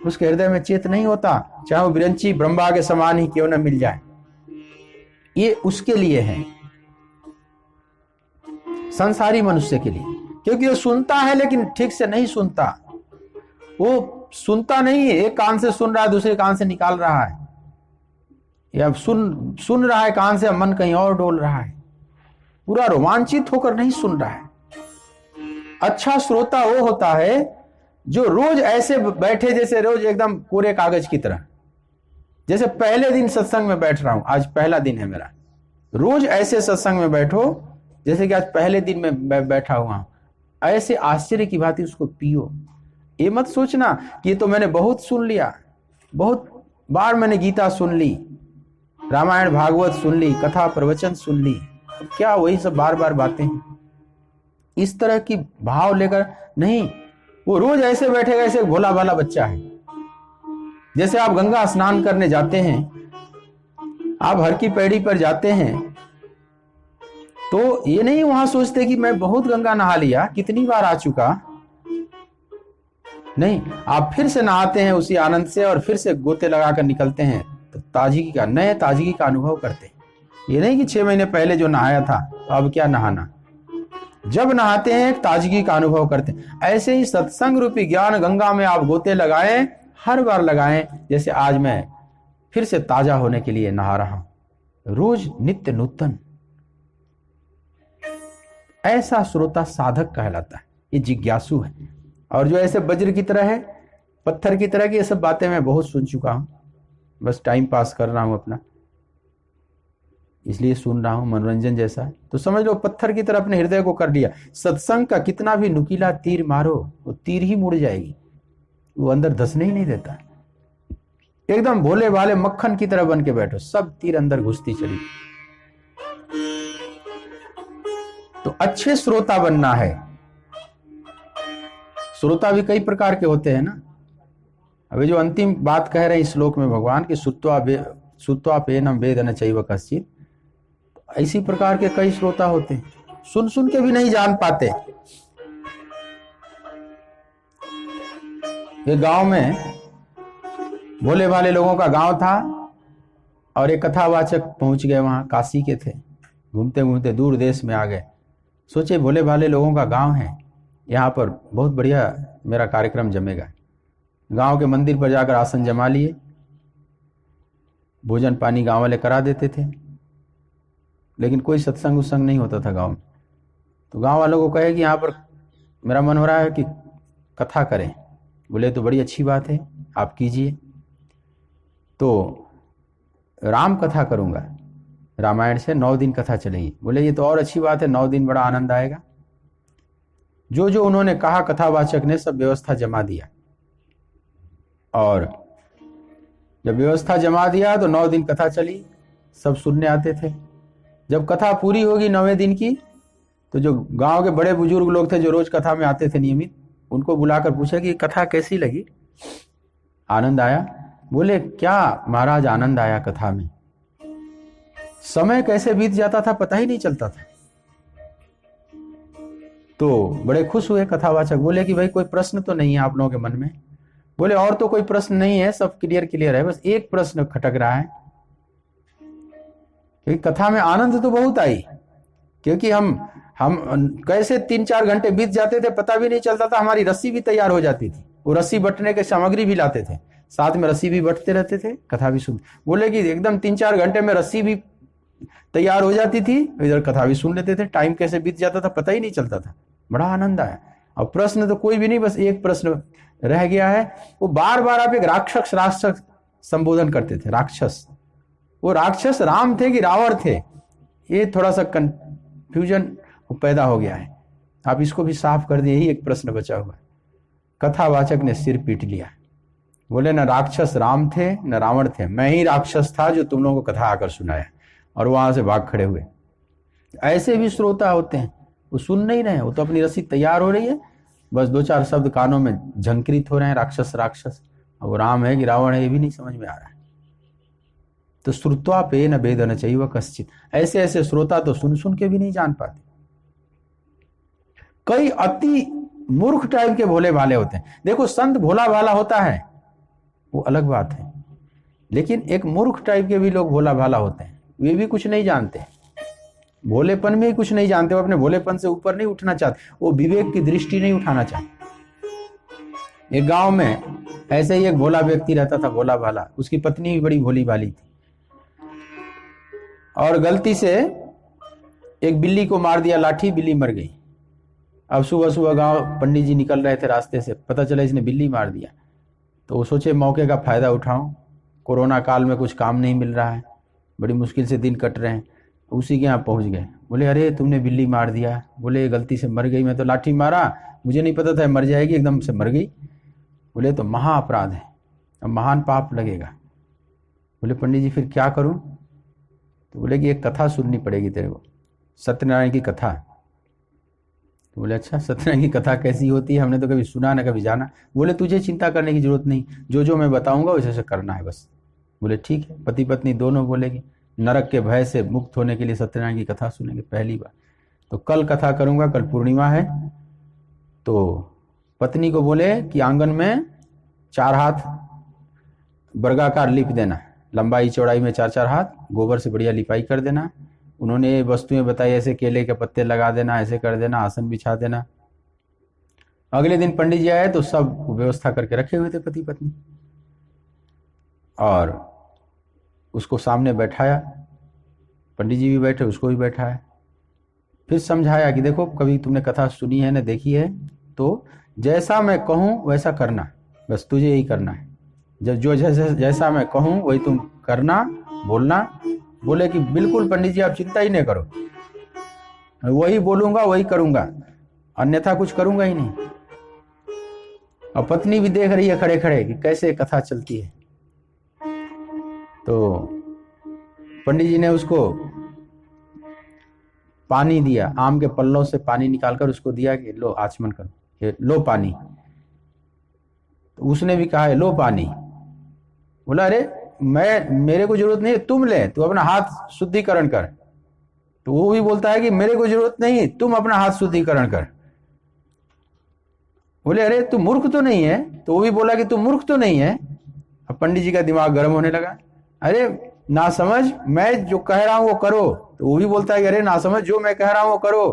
उसके हृदय में चेत नहीं होता, चाहे वो बिरंची ब्रह्मा के समान ही क्यों न मिल जाए। ये उसके लिए है, संसारी मनुष्य के लिए, क्योंकि वो सुनता है लेकिन ठीक से नहीं सुनता। वो सुनता नहीं है, एक कान से सुन रहा है दूसरे कान से निकाल रहा है, या सुन रहा है कान से, मन कहीं और डोल रहा है, पूरा रोमांचित होकर नहीं सुन रहा है। अच्छा श्रोता वो होता है जो रोज ऐसे बैठे जैसे रोज एकदम कोरे कागज की तरह, जैसे पहले दिन सत्संग में बैठ रहा हूं, आज पहला दिन है मेरा, रोज ऐसे सत्संग में बैठो जैसे कि आज पहले दिन में बैठा हुआ हूं, ऐसे आश्चर्य की भांति उसको पियो। ये मत सोचना कि ये तो मैंने बहुत सुन लिया, बहुत बार मैंने गीता सुन ली, रामायण भागवत सुन ली, कथा प्रवचन सुन ली, क्या वही सब बार बार बातें, इस तरह की भाव लेकर नहीं। वो रोज ऐसे बैठेगा ऐसे भोला भाला बच्चा है। जैसे आप गंगा स्नान करने जाते हैं, आप हर की पैड़ी पर जाते हैं, तो ये नहीं वहां सोचते कि मैं बहुत गंगा नहा लिया, कितनी बार आ चुका, नहीं, आप फिर से नहाते हैं उसी आनंद से और फिर से गोते लगाकर निकलते हैं, तो नए ताजगी का अनुभव करते हैं। ये नहीं कि 6 महीने पहले जो नहाया था तो अब क्या नहाना, जब नहाते हैं एक ताजगी का अनुभव करते हैं। ऐसे ही सत्संग रूपी ज्ञान गंगा में आप गोते लगाएं, हर बार लगाएं जैसे आज मैं फिर से ताजा होने के लिए नहा रहा हूं, रोज नित्य नूतन। ऐसा श्रोता साधक कहलाता है, ये जिज्ञासु है। और जो ऐसे वज्र की तरह है, पत्थर की तरह की, ये सब बातें मैं बहुत सुन चुका हूं, बस टाइम पास कर रहा हूं अपना, इसलिए सुन रहा हूं, मनोरंजन जैसा है, तो समझ लो पत्थर की तरह अपने हृदय को कर लिया। सत्संग का कितना भी नुकीला तीर मारो, वो तीर ही मुड़ जाएगी, वो अंदर धसने ही नहीं देता। एकदम भोले भाले मक्खन की तरह बन के बैठो, सब तीर अंदर घुसती चली। तो अच्छे श्रोता बनना है। श्रोता भी कई प्रकार के होते हैं ना। अभी जो अंतिम बात कह रहे हैं इस श्लोक में भगवान की सुत्वा पेनम वेद न चैव कश्चित्, इसी प्रकार के कई श्रोता होते हैं, सुन सुन के भी नहीं जान पाते। ये गांव में भोले भाले लोगों का गांव था और एक कथावाचक पहुंच गए, वहां काशी के थे, घूमते घूमते दूर देश में आ गए। सोचे भोले भाले लोगों का गांव है, यहाँ पर बहुत बढ़िया मेरा कार्यक्रम जमेगा। गांव के मंदिर पर जाकर आसन जमा लिए, भोजन पानी गांव वाले करा देते थे, लेकिन कोई सत्संग उत्संग नहीं होता था गांव में। तो गांव वालों को कहे कि यहाँ पर मेरा मन हो रहा है कि कथा करें। बोले तो बड़ी अच्छी बात है, आप कीजिए। तो राम कथा करूँगा, रामायण से 9 दिन कथा चलेगी। बोले ये तो और अच्छी बात है, 9 दिन बड़ा आनंद आएगा। जो जो उन्होंने कहा कथावाचक ने सब व्यवस्था जमा दिया, और जब व्यवस्था जमा दिया तो 9 दिन कथा चली, सब सुनने आते थे। जब कथा पूरी होगी 9वें दिन की, तो जो गांव के बड़े बुजुर्ग लोग थे जो रोज कथा में आते थे नियमित, उनको बुलाकर पूछा कि कथा कैसी लगी, आनंद आया? बोले क्या महाराज आनंद आया कथा में, समय कैसे बीत जाता था पता ही नहीं चलता था। तो बड़े खुश हुए कथावाचक। बोले कि भाई कोई प्रश्न तो नहीं है आप लोगों के मन में? बोले और तो कोई प्रश्न नहीं है, सब क्लियर है, बस एक प्रश्न खटक रहा है। क्योंकि कथा में आनंद तो बहुत आई, क्योंकि हम कैसे 3-4 घंटे बीत जाते थे पता भी नहीं चलता था। हमारी रस्सी भी तैयार हो जाती थी, वो रस्सी बटने के सामग्री भी लाते थे, साथ में रस्सी भी बटते रहते थे, कथा भी सुन। बोले कि एकदम 3-4 घंटे में रस्सी भी तैयार हो जाती थी, इधर कथा भी सुन लेते थे, टाइम कैसे बीत जाता था पता ही नहीं चलता था, बड़ा आनंद आया। और प्रश्न तो कोई भी नहीं, बस एक प्रश्न रह गया है। वो बार बार आप एक राक्षस संबोधन करते थे, राक्षस। वो राक्षस राम थे कि रावण थे, ये थोड़ा सा कंफ्यूजन पैदा हो गया है। आप इसको भी साफ कर दिए, यही एक प्रश्न बचा हुआ है। कथावाचक ने सिर पीट लिया, बोले न राक्षस राम थे न रावण थे, मैं ही राक्षस था जो तुम लोगों को कथा आकर सुनाया। और वहां से भाग खड़े हुए। ऐसे भी श्रोता होते हैं, वो सुन नहीं रहे, वो तो अपनी रस्सी तैयार हो रही है, बस 2-4 शब्द कानों में झंकृत हो रहे हैं, राक्षस। अब वो राम है कि रावण है ये भी नहीं समझ में आ रहा है। तो श्रुत्वा पे न वेद न चैव कश्चित्, ऐसे ऐसे श्रोता तो सुन सुन के भी नहीं जान पाते। कई अति मूर्ख टाइप के भोले भाले होते हैं। देखो संत भोला भाला होता है वो अलग बात है, लेकिन एक मूर्ख टाइप के भी लोग भोला भाला होते हैं, वे भी कुछ नहीं जानते, भोलेपन में ही कुछ नहीं जानते, वो अपने भोलेपन से ऊपर नहीं उठना चाहते, वो विवेक की दृष्टि नहीं उठाना चाहते। एक गांव में ऐसे ही एक भोला व्यक्ति रहता था, भोला भाला, उसकी पत्नी भी बड़ी भोली भाली थी, और गलती से एक बिल्ली को मार दिया लाठी, बिल्ली मर गई। अब सुबह सुबह गांव पंडित जी निकल रहे थे रास्ते से, पता चला इसने बिल्ली मार दिया। तो वो सोचे मौके का फायदा उठाऊं, कोरोना काल में कुछ काम नहीं मिल रहा है, बड़ी मुश्किल से दिन कट रहे हैं, उसी के यहाँ पहुंच गए। बोले अरे तुमने बिल्ली मार दिया। बोले गलती से मर गई, मैं तो लाठी मारा, मुझे नहीं पता था मर जाएगी, एकदम से मर गई। बोले तो महा अपराध है, अब महान पाप लगेगा। बोले पंडित जी फिर क्या करूं? तो बोले कि एक कथा सुननी पड़ेगी तेरे को, सत्यनारायण की कथा। तो बोले अच्छा सत्यनारायण की कथा कैसी होती है, हमने तो कभी सुना ना कभी जाना। बोले तुझे चिंता करने की जरूरत नहीं, जो जो मैं बताऊंगा वैसे वैसे करना है बस। बोले ठीक है। पति पत्नी दोनों बोलेगी नरक के भय से मुक्त होने के लिए सत्यनारायण की कथा सुनेंगे पहली बार। तो कल कथा करूंगा, कल पूर्णिमा है। तो पत्नी को बोले कि आंगन में 4 हाथ वर्गाकार लिप देना, लंबाई चौड़ाई में 4-4 हाथ, गोबर से बढ़िया लिपाई कर देना। उन्होंने वस्तुएं बताई, ऐसे केले के पत्ते लगा देना, ऐसे कर देना, आसन बिछा देना। अगले दिन पंडित जी आए तो सब व्यवस्था करके रखे हुए थे पति पत्नी, और उसको सामने बैठाया, पंडित जी भी बैठे, उसको भी बैठाया। फिर समझाया कि देखो कभी तुमने कथा सुनी है ना देखी है, तो जैसा मैं कहूं वैसा करना, बस तुझे यही करना है। जो जैसा मैं कहूं वही तुम करना, बोलना। बोले कि बिल्कुल पंडित जी आप चिंता ही नहीं करो, वही बोलूंगा वही करूंगा, अन्यथा कुछ करूंगा ही नहीं। और पत्नी भी देख रही है खड़े खड़े कि कैसे कथा चलती है। तो पंडित जी ने उसको पानी दिया, आम के पल्लों से पानी निकालकर उसको दिया कि लो आचमन करो, ये लो पानी। तो उसने भी कहा है लो पानी। बोला अरे मेरे को जरूरत नहीं है, तुम ले, तू अपना हाथ शुद्धिकरण कर। तो वो भी बोलता है कि मेरे को जरूरत नहीं, तुम अपना हाथ शुद्धिकरण कर। बोले अरे तू मूर्ख तो नहीं है? तो वो भी बोला कि तू मूर्ख तो नहीं है। अब पंडित जी का दिमाग गर्म होने लगा, अरे ना समझ, मैं जो कह रहा हूं वो करो। तो वो भी बोलता है कि अरे ना समझ, जो मैं कह रहा हूं वो करो।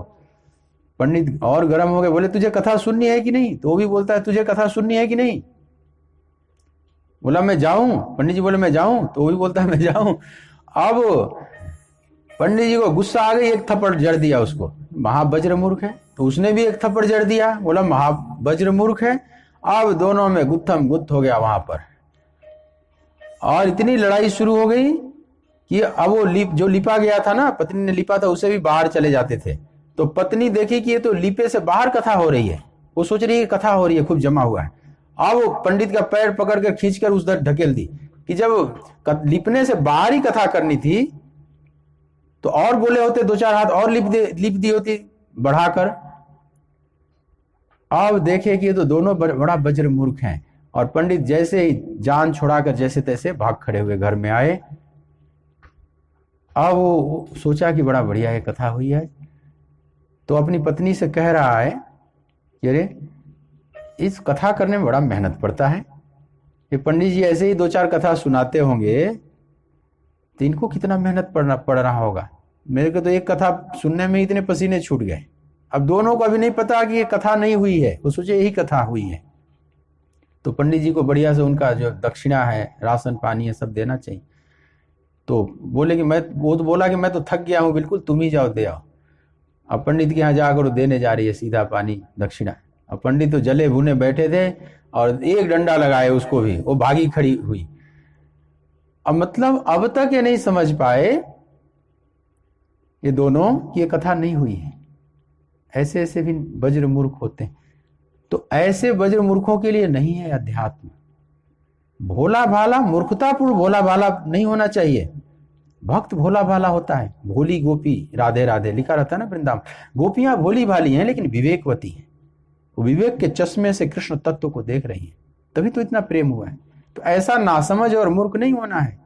पंडित और गर्म हो गए, बोले तुझे कथा सुननी है कि नहीं? तो वो भी बोलता है तुझे कथा सुननी है कि नहीं? बोला मैं जाऊं। पंडित जी बोले मैं जाऊं। तो वो भी बोलता है मैं जाऊं। अब पंडित जी को गुस्सा आ गई, एक थप्पड़ जड़ दिया उसको, महावज्र मूर्ख है। तो उसने भी एक थप्पड़ जड़ दिया, बोला महावज्र मूर्ख है। अब दोनों में गुत्थम गुत्थ हो गया वहां पर, और इतनी लड़ाई शुरू हो गई कि अब वो जो लिपा गया था ना, पत्नी ने लिपा था, उसे भी बाहर चले जाते थे। तो पत्नी देखी कि ये तो लिपे से बाहर कथा हो रही है, वो सोच रही है कथा हो रही है, खूब जमा हुआ है। अब वो पंडित का पैर पकड़ कर खींचकर उस तरफ ढकेल दी कि जब लिपने से बाहर ही कथा करनी थी तो और बोले होते, 2-4 हाथ और लिप दी होती बढ़ाकर। अब देखे कि ये तो दोनों बड़ा वज्र मूर्ख हैं। और पंडित जैसे ही जान छुड़ाकर जैसे तैसे भाग खड़े हुए घर में आए। अब वो सोचा कि बड़ा बढ़िया है कथा हुई है, तो अपनी पत्नी से कह रहा है कि अरे इस कथा करने में बड़ा मेहनत पड़ता है, ये पंडित जी ऐसे ही 2-4 कथा सुनाते होंगे तो इनको कितना मेहनत पड़ रहा होगा। मेरे को तो एक कथा सुनने में इतने पसीने छूट गए। अब दोनों को अभी नहीं पता कि ये कथा नहीं हुई है, वो सोचे यही कथा हुई है। तो पंडित जी को बढ़िया से उनका जो दक्षिणा है, राशन पानी है, सब देना चाहिए। तो बोले कि वो तो बोला कि मैं तो थक गया हूं बिल्कुल, तुम ही जाओ दे आओ। अब पंडित के यहाँ जाकर देने जा रही है सीधा पानी दक्षिणा। अब पंडित तो जले भुने बैठे थे और एक डंडा लगाए उसको भी, वो भागी खड़ी हुई। अब मतलब अब तक ये नहीं समझ पाए ये दोनों कि ये कथा नहीं हुई है। ऐसे ऐसे भी वज्र मूर्ख होते हैं। तो ऐसे वज्र मूर्खों के लिए नहीं है अध्यात्म। भोला भाला, मूर्खतापूर्ण भोला भाला नहीं होना चाहिए। भक्त भोला भाला होता है। भोली गोपी राधे राधे लिखा रहता है ना वृंदावन। गोपियां भोली भाली हैं लेकिन विवेकवती हैं, वो विवेक के चश्मे से कृष्ण तत्व को देख रही हैं, तभी तो इतना प्रेम हुआ है। तो ऐसा नासमझ और मूर्ख नहीं होना है।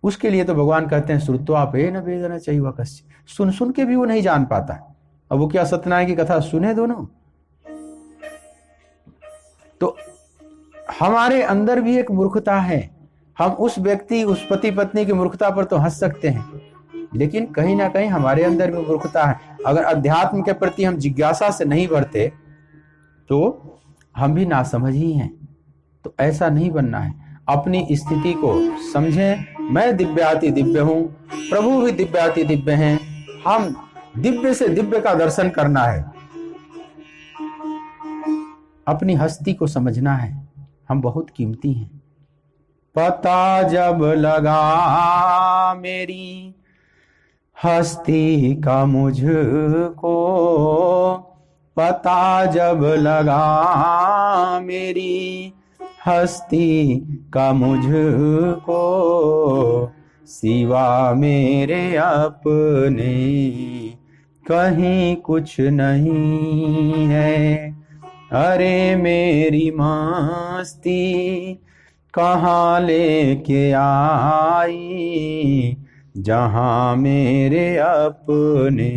उसके लिए तो भगवान कहते हैं श्रुत्वा पे न वेदना चाहिए वह कश्य, सुन सुन के भी वो नहीं जान पाता। अब वो क्या सत्यनारायण की कथा सुने दोनों? तो हमारे अंदर भी एक मूर्खता है। हम उस व्यक्ति, उस पति पत्नी की मूर्खता पर तो हंस सकते हैं, लेकिन कहीं ना कहीं हमारे अंदर भी मूर्खता है। अगर अध्यात्म के प्रति हम जिज्ञासा से नहीं बढ़ते तो हम भी नासमझ ही हैं। तो ऐसा नहीं बनना है। अपनी स्थिति को समझें। मैं दिव्याति दिव्य हूं, प्रभु भी दिव्याति दिव्य हैं। हम दिव्य से दिव्य का दर्शन करना है। अपनी हस्ती को समझना है, हम बहुत कीमती हैं। पता जब लगा मेरी हस्ती का मुझको, पता जब लगा मेरी हस्ती का मुझको, सिवा मेरे अपने कहीं कुछ नहीं है। अरे मेरी मस्ती कहाँ लेके आई, जहाँ मेरे अपने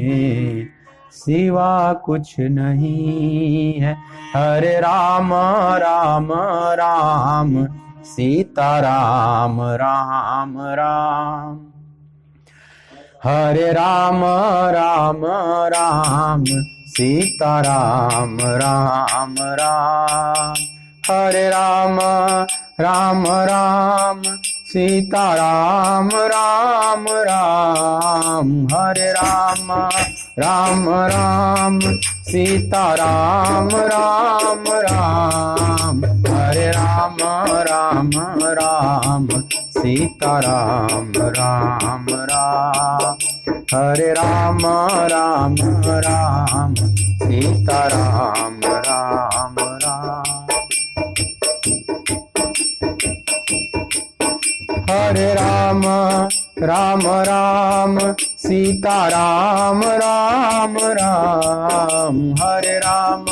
सिवा कुछ नहीं है। हरे राम राम राम सीता राम राम राम, हरे राम राम राम सीता राम राम राम, हरे राम राम राम सीता राम राम राम, हरे राम राम राम सीता राम राम राम, हरे राम राम राम सीता राम राम राम, हरे राम राम राम सीता राम राम राम, हरे राम राम राम सीता राम राम राम, हरे राम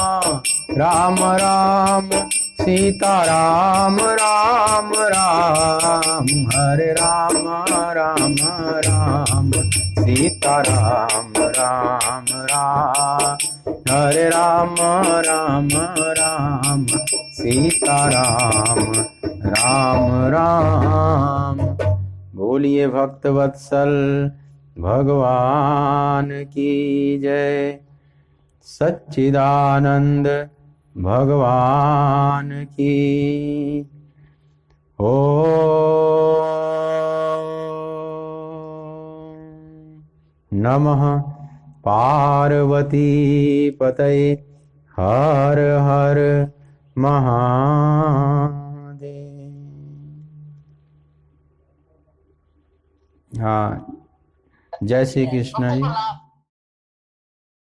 राम राम सीता राम राम राम, हरे राम राम राम सीता राम राम राम, हरे राम राम राम सीता राम राम राम। बोलिए भक्त वत्सल भगवान की जय, सच्चिदानंद भगवान की। ओम नमः पार्वती पतये, हर हर महादेव। हाँ, जय श्री कृष्ण जी।